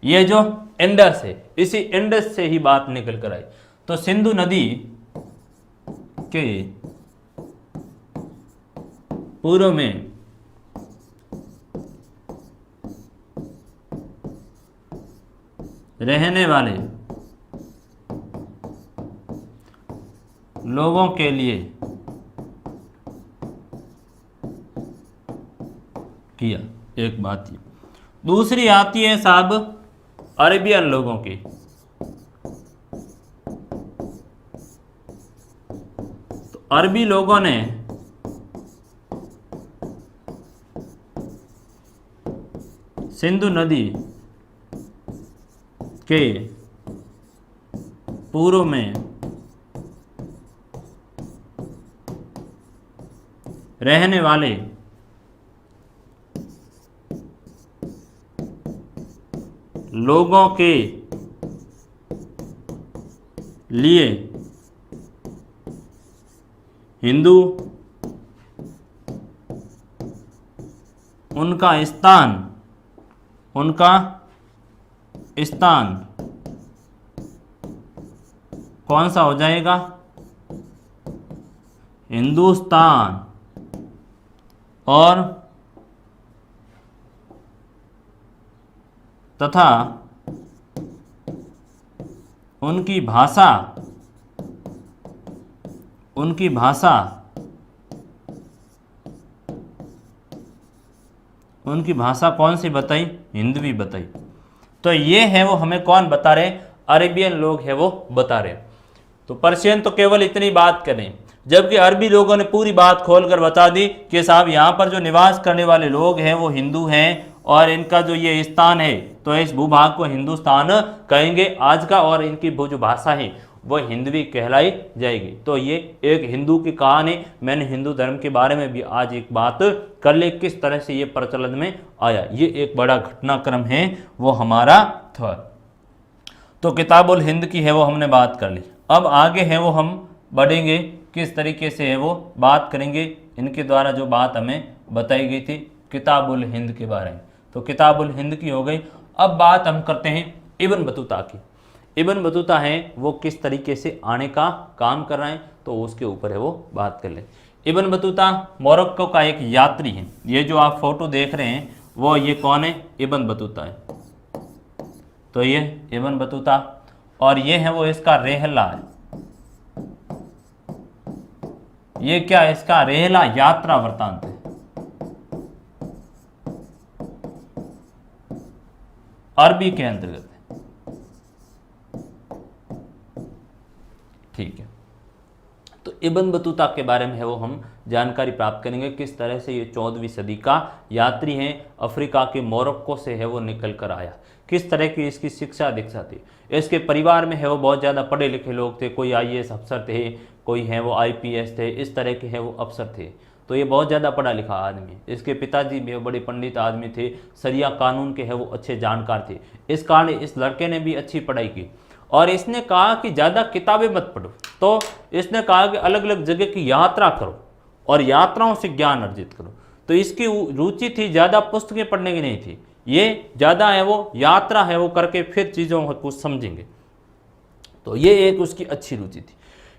ये जो इंडस है इसी इंडस से ही बात निकल कर आई। तो सिंधु नदी के पूर्व में रहने वाले लोगों के लिए किया। एक बात ये, दूसरी आती है साहब अरेबियन लोगों की। तो अरबी लोगों ने सिंधु नदी के पूर्व में रहने वाले लोगों के लिए हिंदू उनका स्थान कौन सा हो जाएगा, हिंदुस्तान, और तथा उनकी भाषा कौन सी बताई, हिंदवी बताई। तो ये है वो हमें कौन बता रहे, अरेबियन लोग है वो बता रहे। तो पर्शियन तो केवल इतनी बात करें, जबकि अरबी लोगों ने पूरी बात खोलकर बता दी कि साहब यहाँ पर जो निवास करने वाले लोग हैं वो हिंदू हैं और इनका जो ये स्थान है तो इस भूभाग को हिंदुस्तान कहेंगे आज का, और इनकी वो जो भाषा है वो हिंदवी कहलाई जाएगी। तो ये एक हिंदू की कहानी। मैंने हिंदू धर्म के बारे में भी आज एक बात कर ली, किस तरह से ये प्रचलन में आया। ये एक बड़ा घटनाक्रम है वो हमारा था। तो किताबुल हिंद की है वो हमने बात कर ली। अब आगे है वो हम बढ़ेंगे, किस तरीके से है वो बात करेंगे इनके द्वारा जो बात हमें बताई गई थी किताबुल हिंद के बारे में। तो किताबुल हिंद की हो गई। अब बात हम करते हैं इब्न बतूता की। इब्न बतूता है वो किस तरीके से आने का काम कर रहे हैं तो उसके ऊपर है वो बात कर ले। इब्न बतूता मोरक्को का एक यात्री है। ये जो आप फोटो देख रहे हैं वो ये कौन है, इब्न बतूता है। तो ये इब्न बतूता और ये है वो इसका रेहला है। ये क्या इसका रेहला यात्रा वृत्तांत है। अरबी के अंतर्गत है, ठीक है। तो इब्न बतूता के बारे में है वो हम जानकारी प्राप्त करेंगे, किस तरह से ये 14वीं सदी का यात्री हैं, अफ्रीका के मोरक्को से है वो निकल कर आया, किस तरह की इसकी शिक्षा दीक्षा थी। इसके परिवार में है वो बहुत ज़्यादा पढ़े लिखे लोग थे, कोई IAS अफसर थे, कोई है वो IPS थे, इस तरह के है वो अफसर थे। तो ये बहुत ज़्यादा पढ़ा लिखा आदमी है। इसके पिताजी भी बड़े पंडित आदमी थे, शरिया कानून के है वो अच्छे जानकार थे। इस कारण इस लड़के ने भी अच्छी पढ़ाई की और इसने कहा कि ज़्यादा किताबें मत पढ़ो। तो इसने कहा कि अलग अलग जगह की यात्रा करो और यात्राओं से ज्ञान अर्जित करो। तो इसकी रुचि थी ज़्यादा पुस्तकें पढ़ने की नहीं थी, ये ज़्यादा है वो यात्रा है वो करके फिर चीज़ों को कुछ समझेंगे। तो ये एक उसकी अच्छी रुचि थी।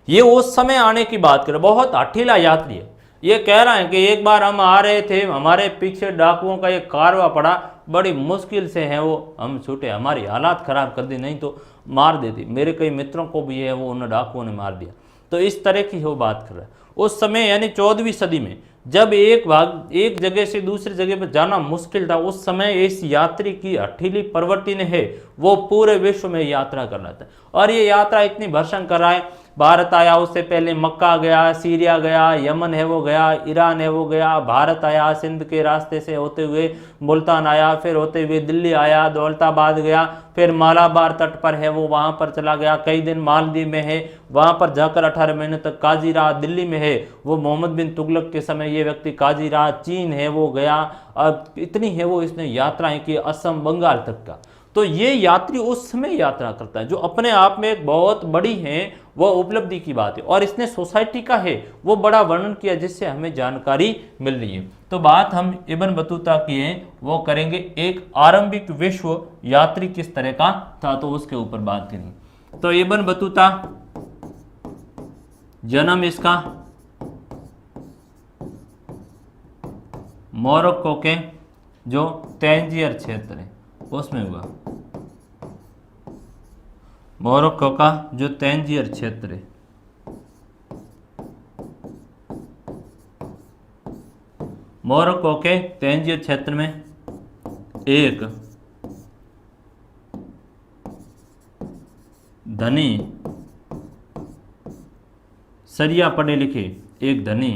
ये उस समय आने की बात करें, बहुत हठीला यात्री है। ये कह रहा है कि एक बार हम आ रहे थे, हमारे पीछे डाकुओं का एक कारवा पड़ा, बड़ी मुश्किल से है वो हम छूटे, हमारी हालात ख़राब कर दी, नहीं तो मार देती। मेरे कई मित्रों को भी है वो उन डाकुओं ने मार दिया। तो इस तरह की वो बात कर रहा है। उस समय यानी 14वीं सदी में जब एक जगह से दूसरी जगह पर जाना मुश्किल था, उस समय इस यात्री की हठीली प्रवृत्ति ने है वो पूरे विश्व में यात्रा कर रहा था। और ये यात्रा इतनी भयंकर रहा है, भारत आया, उससे पहले मक्का गया, सीरिया गया, यमन है वो गया, ईरान है वो गया, भारत आया, सिंध के रास्ते से होते हुए मुल्तान आया, फिर होते हुए दिल्ली आया, दौलताबाद गया, फिर मालाबार तट पर है वो वहाँ पर चला गया, कई दिन मालदीव में है, वहाँ पर जाकर 18 महीने तक काजी रहा, दिल्ली में है वो मोहम्मद बिन तुगलक के समय ये व्यक्ति काजी रहा, चीन है वो गया, अब इतनी है वो इसने यात्राएं की असम बंगाल तक का। तो ये यात्री उस समय यात्रा करता है, जो अपने आप में एक बहुत बड़ी है वह उपलब्धि की बात है। और इसने सोसाइटी का है वो बड़ा वर्णन किया जिससे हमें जानकारी मिल रही है। तो बात हम इब्न बतूता की है वो करेंगे एक आरंभिक विश्व यात्री किस तरह का था, तो उसके ऊपर बात करेंगे। तो इब्न बतूता जन्म इसका मोरक्को के जो तंजीर क्षेत्र है उसमें हुआ। मोरक्को का जो तंजीर क्षेत्र है, मोरक्को के तंजीर क्षेत्र में एक धनी शरिया पढ़े लिखे एक धनी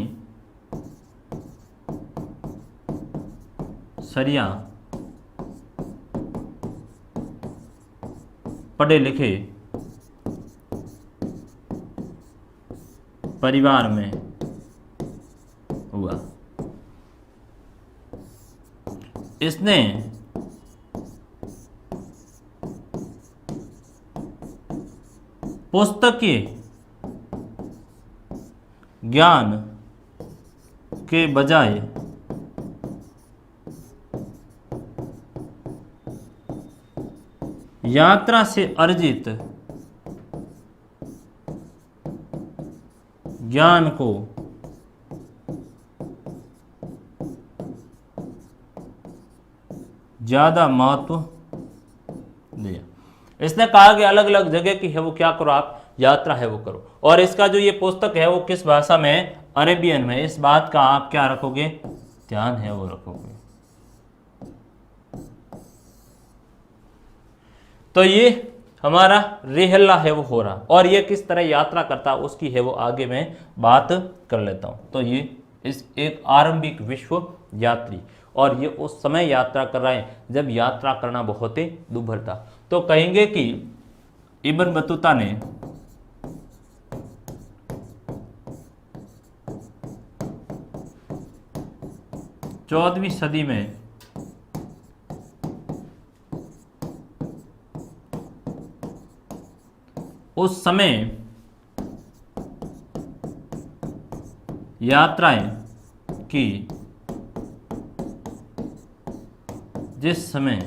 शरिया पढ़े लिखे परिवार में हुआ। इसने पुस्तकीय ज्ञान के बजाय यात्रा से अर्जित ज्ञान को ज्यादा महत्व दिया। इसने कहा कि अलग अलग जगह की है वो क्या करो, आप यात्रा है वो करो। और इसका जो ये पुस्तक है वो किस भाषा में है? अरेबियन में। इस बात का आप क्या रखोगे? ध्यान है वो रखोगे। तो ये हमारा रिहला है वो हो रहा, और ये किस तरह यात्रा करता उसकी है वो आगे मैं बात कर लेता हूं। तो ये इस एक आरंभिक विश्व यात्री, और ये उस समय यात्रा कर रहे हैं जब यात्रा करना बहुत ही दुर्भर था। तो कहेंगे कि इब्न बतूता ने चौदहवीं सदी में उस समय यात्राएं की जिस समय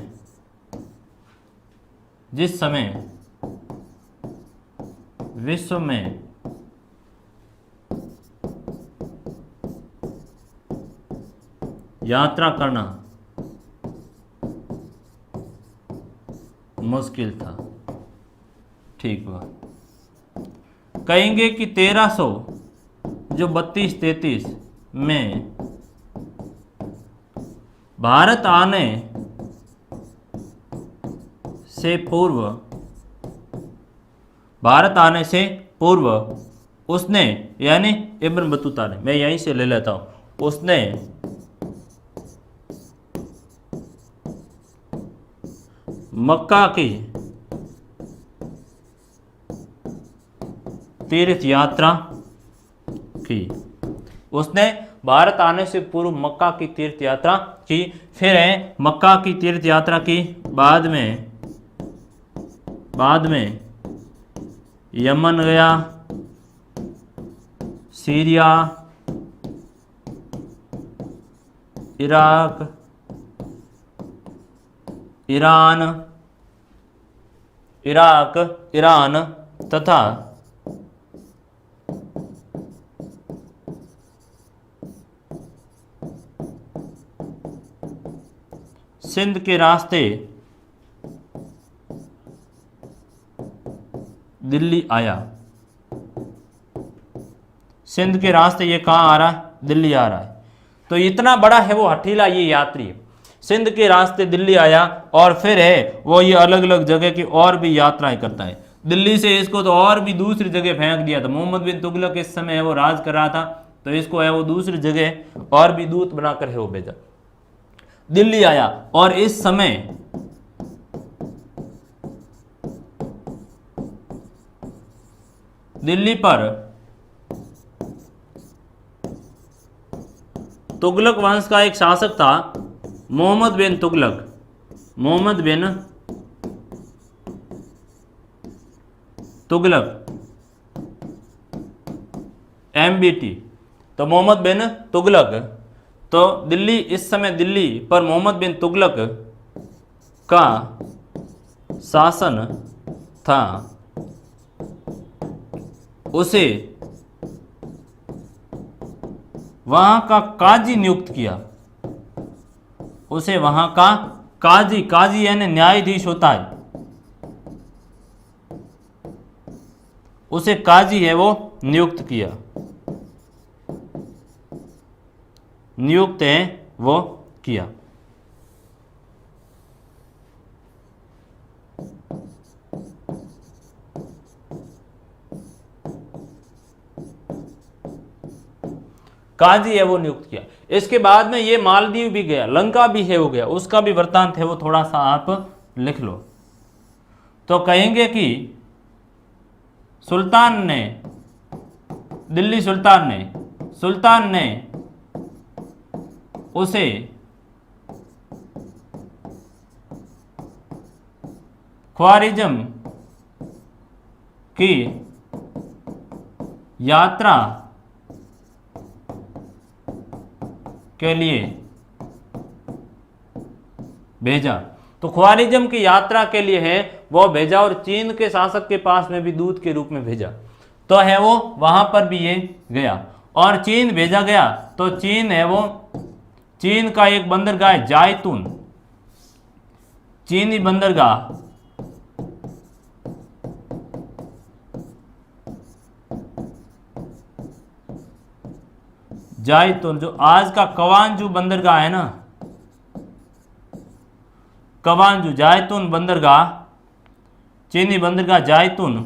विश्व में यात्रा करना मुश्किल था। ठीक हुआ। कहेंगे कि 1300 जो 32-33 में भारत आने से पूर्व उसने, यानी इब्न बतूता ने, मैं यहीं से ले लेता हूं, उसने मक्का की तीर्थ यात्रा की। उसने भारत आने से पूर्व मक्का की तीर्थ यात्रा की, फिर है मक्का की तीर्थ यात्रा की, बाद में यमन गया, सीरिया, इराक, ईरान तथा सिंध के रास्ते दिल्ली आया। सिंध के रास्ते ये कहाँ आ रहा है? दिल्ली आ रहा है। तो इतना बड़ा है वो हठीला ये यात्री, सिंध के रास्ते दिल्ली आया और फिर है वो ये अलग अलग जगह की और भी यात्राएं करता है। दिल्ली से इसको तो और भी दूसरी जगह फेंक दिया था। मोहम्मद बिन तुगलक इस समय है वो राज कर रहा था, तो इसको है वो दूसरी जगह और भी दूत बनाकर है वो भेजा। दिल्ली आया और इस समय दिल्ली पर तुगलक वंश का एक शासक था, मोहम्मद बिन तुगलक, MBT। तो मोहम्मद बिन तुगलक, तो दिल्ली इस समय दिल्ली पर मोहम्मद बिन तुगलक का शासन था। उसे वहां का काजी नियुक्त किया, उसे वहां का काजी यानी न्यायाधीश होता है, उसे काजी है वो नियुक्त किया, नियुक्त है वो किया। काजी है वो नियुक्त किया। इसके बाद में ये मालदीव भी गया, लंका भी है हो गया, उसका भी वृत्तांत है वो थोड़ा सा आप लिख लो। तो कहेंगे कि दिल्ली सुल्तान ने उसे ख्वारिज्म की यात्रा के लिए भेजा। तो ख्वारिज्म की यात्रा के लिए है वो भेजा और चीन के शासक के पास में भी दूत के रूप में भेजा। तो है वो वहां पर भी ये गया और चीन भेजा गया। तो चीन है वो, चीन का एक बंदरगाह है जायतून, चीनी बंदरगाह, जायतून, जो आज का कवांजू बंदरगाह है ना, कवांजू जायतून बंदरगाह, चीनी बंदरगाह जायतून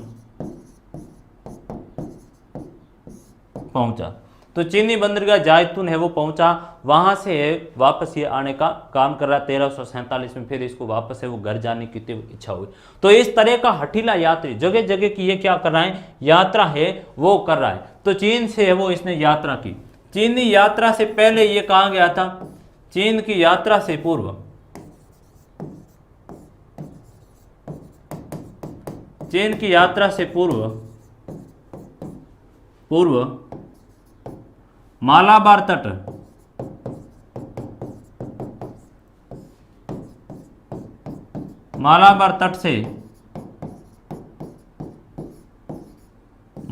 पहुंचा। तो चीनी बंदरगाह जायतून है वो पहुंचा, वहां से वापस ये आने का काम कर रहा है। 1347 में फिर इसको वापस है वो घर जाने की इच्छा हुई। तो इस तरह का हठीला यात्री जगह जगह की ये क्या कर रहा है, यात्रा है वो कर रहा है। तो चीन से है वो इसने यात्रा की। चीनी यात्रा से पहले ये कहाँ गया था? चीन की यात्रा से पूर्व, चीन की यात्रा से पूर्व मालाबार तट, मालाबार तट से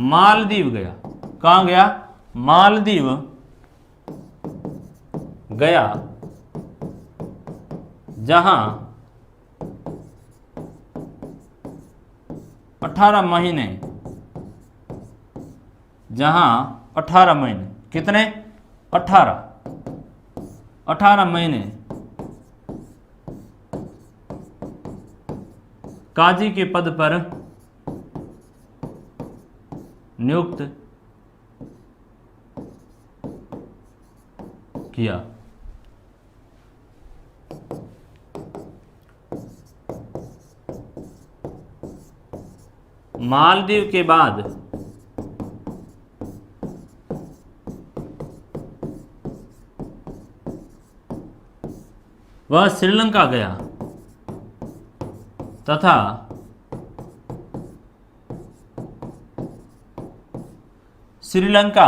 मालदीव गया। कहाँ गया? मालदीव गया, जहां 18 महीने, कितने? 18 महीने काजी के पद पर नियुक्त किया। मालदीव के बाद वह श्रीलंका गया तथा श्रीलंका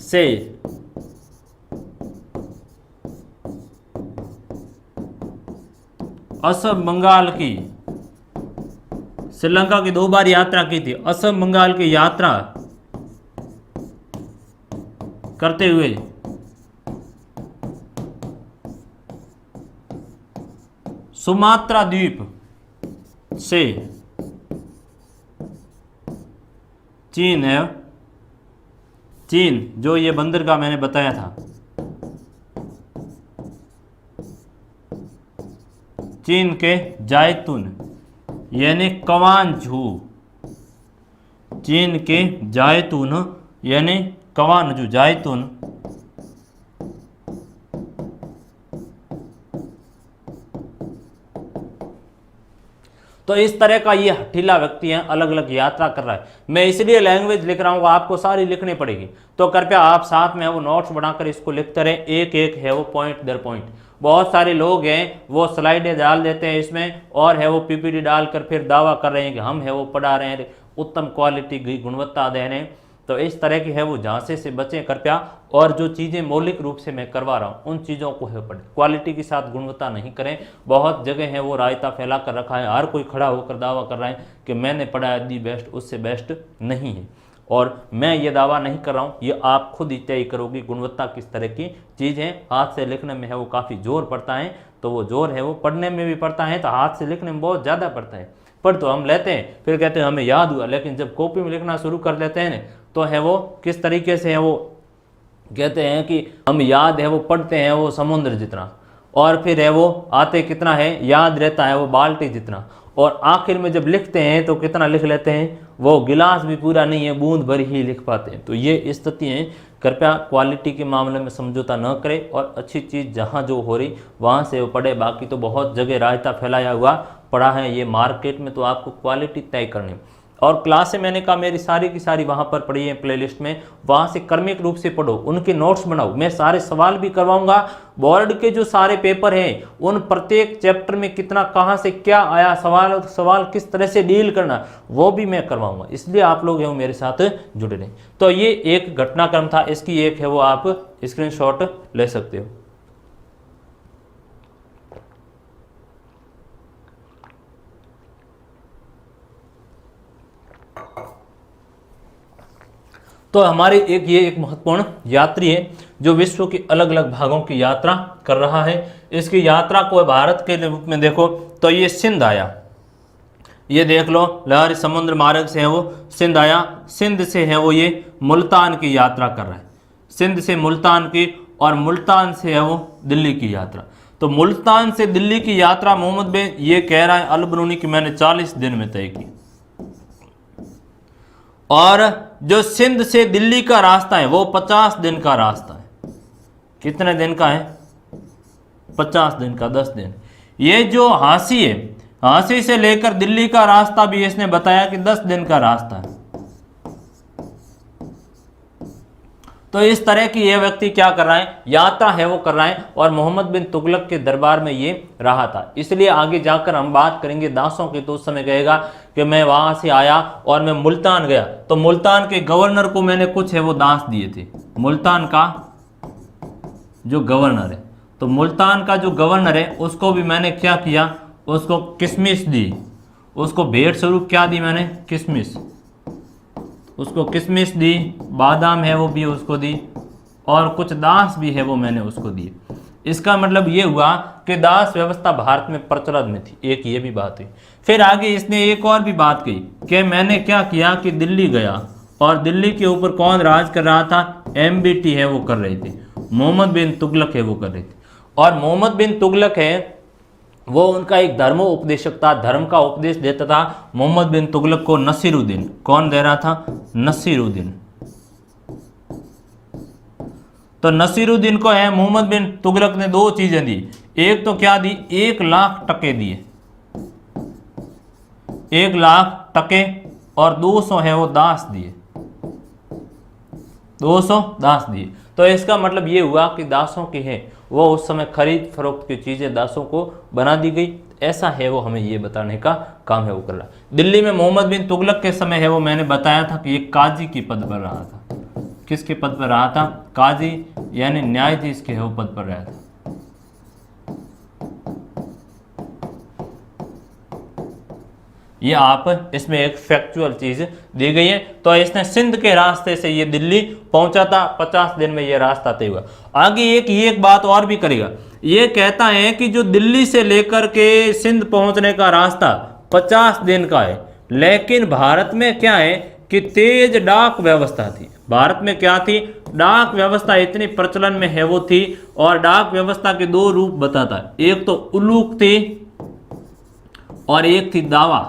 से असम बंगाल की, श्रीलंका की 2 बार यात्रा की थी, असम बंगाल की यात्रा करते हुए सुमात्रा द्वीप से चीन है, चीन जो ये बंदरगाह मैंने बताया था, चीन के जायतून यानी कवांझू, चीन के जायतून यानी कवांझू, जायतून तो इस तरह का ये हठीला व्यक्ति है, अलग अलग यात्रा कर रहा है। मैं इसलिए लैंग्वेज लिख रहा हूँ, आपको सारी लिखनी पड़ेगी, तो कृपया आप साथ में वो नोट्स बनाकर इसको लिखते रहे, एक एक है वो पॉइंट दर पॉइंट। बहुत सारे लोग हैं वो स्लाइडें डाल देते हैं इसमें और है वो पीपीटी डालकर फिर दावा कर रहे हैं कि हम है वो पढ़ा रहे हैं, उत्तम क्वालिटी की गुणवत्ता दे रहे हैं। तो इस तरह की है वो झांसे से बचें कृपया, और जो चीज़ें मौलिक रूप से मैं करवा रहा हूँ उन चीज़ों को है पढ़ें, क्वालिटी के साथ गुणवत्ता नहीं करें। बहुत जगह है वो रायता फैला कर रखा है, हर कोई खड़ा होकर दावा कर रहा है कि मैंने पढ़ा है दी बेस्ट, उससे बेस्ट नहीं है। और मैं ये दावा नहीं कर रहा हूँ, ये आप खुद ही तय करोगी गुणवत्ता किस तरह की चीज़ है। हाथ से लिखने में है वो काफ़ी जोर पड़ता है, तो वो जोर है वो पढ़ने में भी पड़ता है, तो हाथ से लिखने में बहुत ज़्यादा पड़ता है। पढ़ तो हम लेते हैं, फिर कहते हैं हमें याद हुआ, लेकिन जब कॉपी में लिखना शुरू कर लेते हैं तो है वो किस तरीके से है वो कहते हैं कि हम याद है वो पढ़ते हैं वो समुद्र जितना, और फिर है वो आते कितना है याद रहता है वो बाल्टी जितना, और आखिर में जब लिखते हैं तो कितना लिख लेते हैं, वो गिलास भी पूरा नहीं है, बूंद भर ही लिख पाते हैं। तो ये स्थिति है, कृपया क्वालिटी के मामले में समझौता न करें और अच्छी चीज़ जहाँ जो हो रही वहाँ से वो पढ़े। बाकी तो बहुत जगह रायता फैलाया हुआ पड़ा है ये मार्केट में, तो आपको क्वालिटी तय करनी। और क्लासें मैंने कहा मेरी सारी की सारी वहाँ पर पढ़ी है प्लेलिस्ट में, वहाँ से क्रमिक रूप से पढ़ो, उनके नोट्स बनाओ। मैं सारे सवाल भी करवाऊंगा, बोर्ड के जो सारे पेपर हैं उन प्रत्येक चैप्टर में कितना कहाँ से क्या आया, सवाल किस तरह से डील करना, वो भी मैं करवाऊंगा। इसलिए आप लोग हैं वो मेरे साथ जुड़े रहें। तो ये एक घटनाक्रम था, इसकी एक है वो आप स्क्रीनशॉट ले सकते हो। तो हमारे एक महत्वपूर्ण यात्री है जो विश्व के अलग अलग भागों की यात्रा कर रहा है। इसकी यात्रा को भारत के रूप में देखो तो ये सिंध आया, ये देख लो लहरी समुद्र मार्ग से है वो सिंध आया, सिंध से है वो ये मुल्तान की यात्रा कर रहा है, सिंध से मुल्तान की, और मुल्तान से है वो दिल्ली की यात्रा। तो मुल्तान से दिल्ली की यात्रा मोहम्मद बिन ये कह रहा है अल बरूनी की मैंने 40 दिन में तय की, और जो सिंध से दिल्ली का रास्ता है वो 50 दिन का रास्ता है। कितने दिन का है? 50 दिन का, 10 दिन। ये जो हांसी है, हांसी से लेकर दिल्ली का रास्ता भी इसने बताया कि 10 दिन का रास्ता है। तो इस तरह की ये व्यक्ति क्या कर रहा है, यात्रा है वो कर रहा है, और मोहम्मद बिन तुगलक के दरबार में ये रहा था। इसलिए आगे जाकर हम बात करेंगे दासों की, तो उस समय कहेगा कि मैं वहां से आया और मैं मुल्तान गया, तो मुल्तान के गवर्नर को मैंने कुछ है वो दास दिए थे। मुल्तान का जो गवर्नर है, तो मुल्तान का जो गवर्नर है उसको भी मैंने क्या किया, उसको किशमिश दी, उसको भेंट स्वरूप क्या दी मैंने, किशमिश, उसको किशमिश दी, बादाम है वो भी उसको दी, और कुछ दास भी है वो मैंने उसको दिए। इसका मतलब ये हुआ कि दास व्यवस्था भारत में प्रचलन में थी, एक ये भी बात हुई। फिर आगे इसने एक और भी बात कही कि मैंने क्या किया कि दिल्ली गया, और दिल्ली के ऊपर कौन राज कर रहा था, MBT है वो कर रहे थे, मोहम्मद बिन तुगलक है वो कर रहे थे। और मोहम्मद बिन तुगलक है वो उनका एक धर्मोपदेशक था, धर्म का उपदेश देता था। मोहम्मद बिन तुगलक को नसीरुद्दीन, कौन दे रहा था, नसीरुद्दीन। तो नसीरुद्दीन को है मोहम्मद बिन तुगलक ने 2 चीजें दी, एक तो क्या दी, 1 लाख टके दिए, 1 लाख टके, और 200 है वो दास दिए। 200 दास दिए। तो इसका मतलब ये हुआ कि दासों के हैं वो उस समय खरीद फरोख्त की चीज़ें दासों को बना दी गई। ऐसा है वो हमें ये बताने का काम है वो कर रहा। दिल्ली में मोहम्मद बिन तुगलक के समय है वो मैंने बताया था कि ये काजी की पद पर रहा था। किसके पद पर रहा था? काजी यानी न्यायाधीश के है वो पद पर रहा था। ये आप इसमें एक फैक्चुअल चीज दी गई है। तो इसने सिंध के रास्ते से ये दिल्ली पहुंचा था, 50 दिन में ये रास्ता तय हुआ। आगे एक बात और भी करेगा, ये कहता है कि जो दिल्ली से लेकर के सिंध पहुंचने का रास्ता 50 दिन का है, लेकिन भारत में क्या है कि तेज डाक व्यवस्था थी। भारत में क्या थी? डाक व्यवस्था इतनी प्रचलन में है वो थी। और डाक व्यवस्था के दो रूप बताता है, एक तो उलूक थी और एक थी दावा।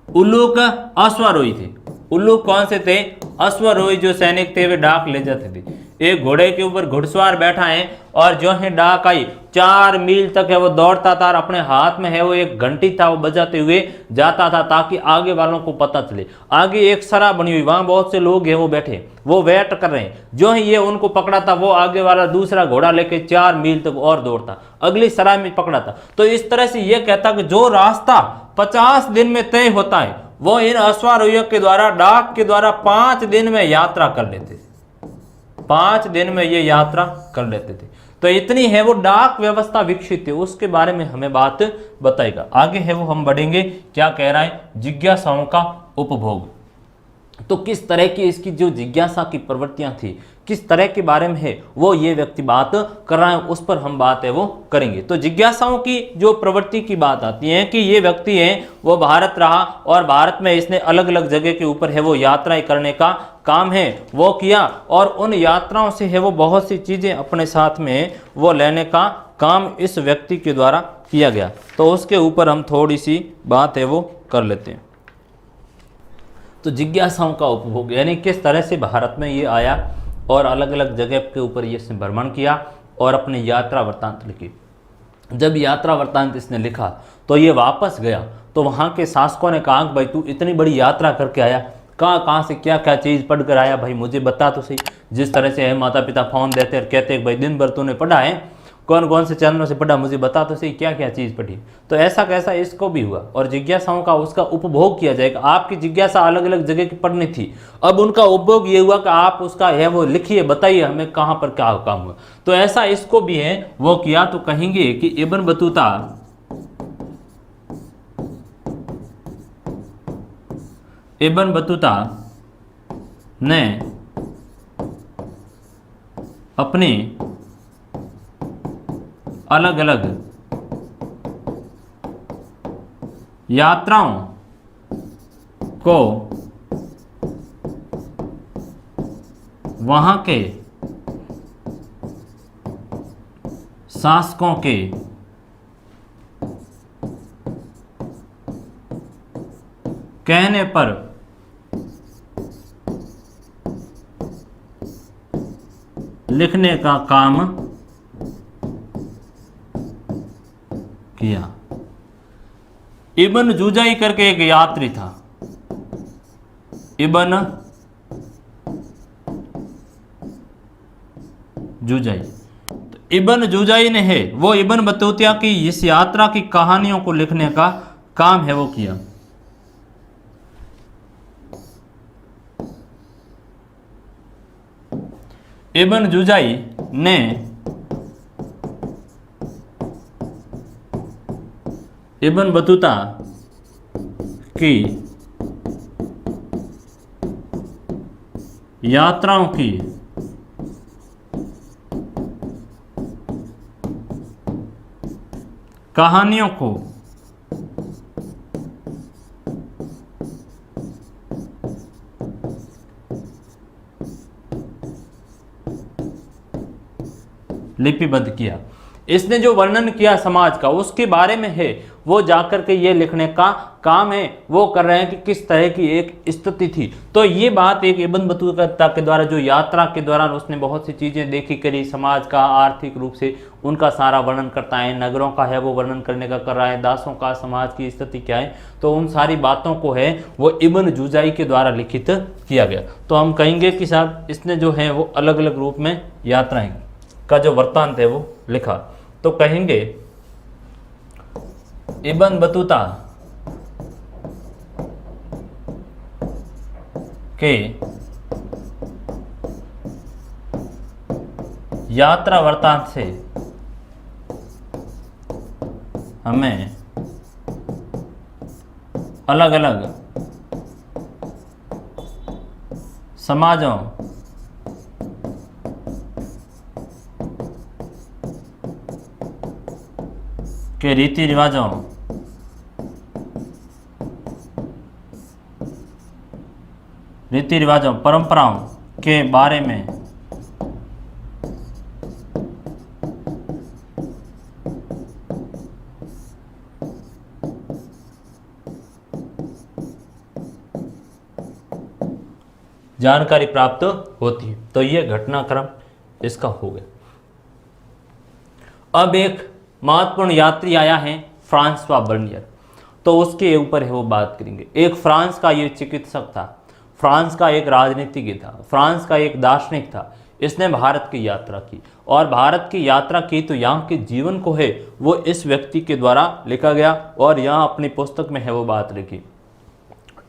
उल्लूक अश्वारोही थे। उल्लूक कौन से थे? अश्वारोही जो सैनिक थे वे डाक ले जाते थे। एक घोड़े के ऊपर घुड़सवार बैठा है और जो है डाक आई 4 मील तक है वो दौड़ता था और अपने हाथ में है वो एक घंटी था वो बजाते हुए जाता था ताकि आगे वालों को पता चले। आगे एक सरा बनी हुई, वहां बहुत से लोग हैं वो बैठे, वो वेट कर रहे हैं। जो है ये उनको पकड़ा था वो आगे वाला दूसरा घोड़ा लेके 4 मील तक और दौड़ता, अगली सरा में पकड़ा था। तो इस तरह से ये कहता कि जो रास्ता 50 दिन में तय होता है वो इन अश्वारोहियों के द्वारा डाक के द्वारा 5 दिन में यात्रा कर लेते थे। 5 दिन में ये यात्रा कर लेते थे। तो इतनी है वो डाक व्यवस्था विकसित थी, उसके बारे में हमें बात बताएगा। आगे है वो हम बढ़ेंगे, क्या कह रहा है? जिज्ञासाओं का उपभोग। तो किस तरह की इसकी जो जिज्ञासा की प्रवृत्तियां थी, किस तरह के बारे में है वो ये व्यक्ति बात कर रहा है, उस पर हम बात है वो करेंगे। तो जिज्ञासाओं की जो प्रवृत्ति की बात आती है कि ये व्यक्ति है वो भारत रहा और भारत में इसने अलग अलग जगह के ऊपर है वो यात्राएं करने का काम है वो किया और उन यात्राओं से है वो बहुत सी चीजें अपने साथ में वो लेने का काम इस व्यक्ति के द्वारा किया गया। तो उसके ऊपर हम थोड़ी सी बात है वो कर लेते हैं। तो जिज्ञासाओं का उपभोग यानी किस तरह से भारत में ये आया और अलग अलग जगह के ऊपर ये इसने भ्रमण किया और अपनी यात्रा वृत्तांत लिखी। जब यात्रा वृत्तांत इसने लिखा तो ये वापस गया तो वहाँ के शासकों ने कहा भाई तू इतनी बड़ी यात्रा करके आया, कहाँ से क्या क्या चीज़ पढ़ कर आया, भाई मुझे बता तो सही। जिस तरह से है माता पिता फोन देते और कहते हैं भाई दिन भर तूने पढ़ा है, कौन कौन से चैनलों से पढ़ा, मुझे बता तो सही क्या क्या चीज़ पढ़ी। तो ऐसा कैसा इसको भी हुआ और जिज्ञासाओं का उसका उपभोग किया जाएगा। आपकी जिज्ञासा अलग अलग जगह की पढ़नी थी, अब उनका उपभोग ये हुआ कि आप उसका है वो लिखिए, बताइए हमें कहाँ पर क्या काम हुआ। तो ऐसा इसको भी है वो किया। तो कहेंगे कि इब्न बतूता ने अपने अलग अलग यात्राओं को वहां के शासकों के कहने पर लिखने का काम किया। इब्न जुजाई करके एक यात्री था, इब्न जुजाई। तो इब्न जुजाई ने है वो इब्न बतूतिया की इस यात्रा की कहानियों को लिखने का काम है वो किया। इब्न जुजाई ने इब्न बतूता की यात्राओं की कहानियों को लिपिबद्ध किया। इसने जो वर्णन किया समाज का उसके बारे में है वो जाकर के ये लिखने का काम है वो कर रहे हैं कि किस तरह की एक स्थिति थी। तो ये बात एक इब्न बतूता के द्वारा जो यात्रा के दौरान उसने बहुत सी चीज़ें देखी करी, समाज का आर्थिक रूप से उनका सारा वर्णन करता है, नगरों का है वो वर्णन करने का कर रहा है, दासों का समाज की स्थिति क्या है, तो उन सारी बातों को है वो इब्न जुज़ाई के द्वारा लिखित किया गया। तो हम कहेंगे कि साहब इसने जो है वो अलग अलग रूप में यात्राएं का जो वृत्तांत है वो लिखा। तो कहेंगे इब्न बतूता के यात्रा वृत्तांत से हमें अलग अलग समाजों के रीति रिवाजों परंपराओं के बारे में जानकारी प्राप्त होती है। तो ये घटनाक्रम इसका हो गया। अब एक महत्वपूर्ण यात्री आया है फ्रांसवा बर्नियर, तो उसके ऊपर है वो बात करेंगे। एक फ्रांस का ये चिकित्सक था, फ्रांस का एक राजनीतिज्ञ था, फ्रांस का एक दार्शनिक था। इसने भारत की यात्रा की, और भारत की यात्रा की तो यहाँ के जीवन को है वो इस व्यक्ति के द्वारा लिखा गया, और यहाँ अपनी पुस्तक में है वो बात लिखी,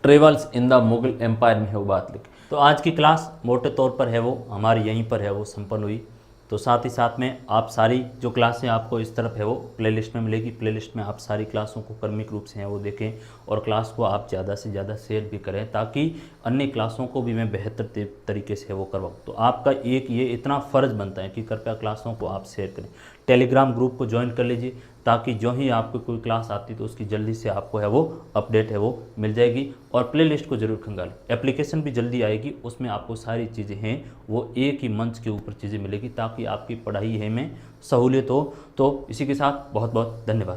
travels in the Mughal empire में है वो बात लिखी। तो आज की क्लास मोटे तौर पर है वो हमारी यहीं पर है वो संपन्न हुई। तो साथ ही साथ में आप सारी जो क्लासें आपको इस तरफ है वो प्लेलिस्ट में मिलेगी। प्लेलिस्ट में आप सारी क्लासों को क्रमिक रूप से हैं वो देखें, और क्लास को आप ज़्यादा से ज़्यादा शेयर भी करें, ताकि अन्य क्लासों को भी मैं बेहतर तरीके से वो करवाऊँ। तो आपका एक ये इतना फ़र्ज़ बनता है कि कृपया क्लासों को आप शेयर करें। टेलीग्राम ग्रुप को ज्वाइन कर लीजिए, ताकि जो ही आपको कोई क्लास आती तो उसकी जल्दी से आपको है वो अपडेट है वो मिल जाएगी। और प्लेलिस्ट को जरूर खंगालें, एप्लीकेशन भी जल्दी आएगी, उसमें आपको सारी चीज़ें हैं वो एक ही मंच के ऊपर चीज़ें मिलेगी, ताकि आपकी पढ़ाई है में सहूलियत हो। तो इसी के साथ बहुत बहुत धन्यवाद।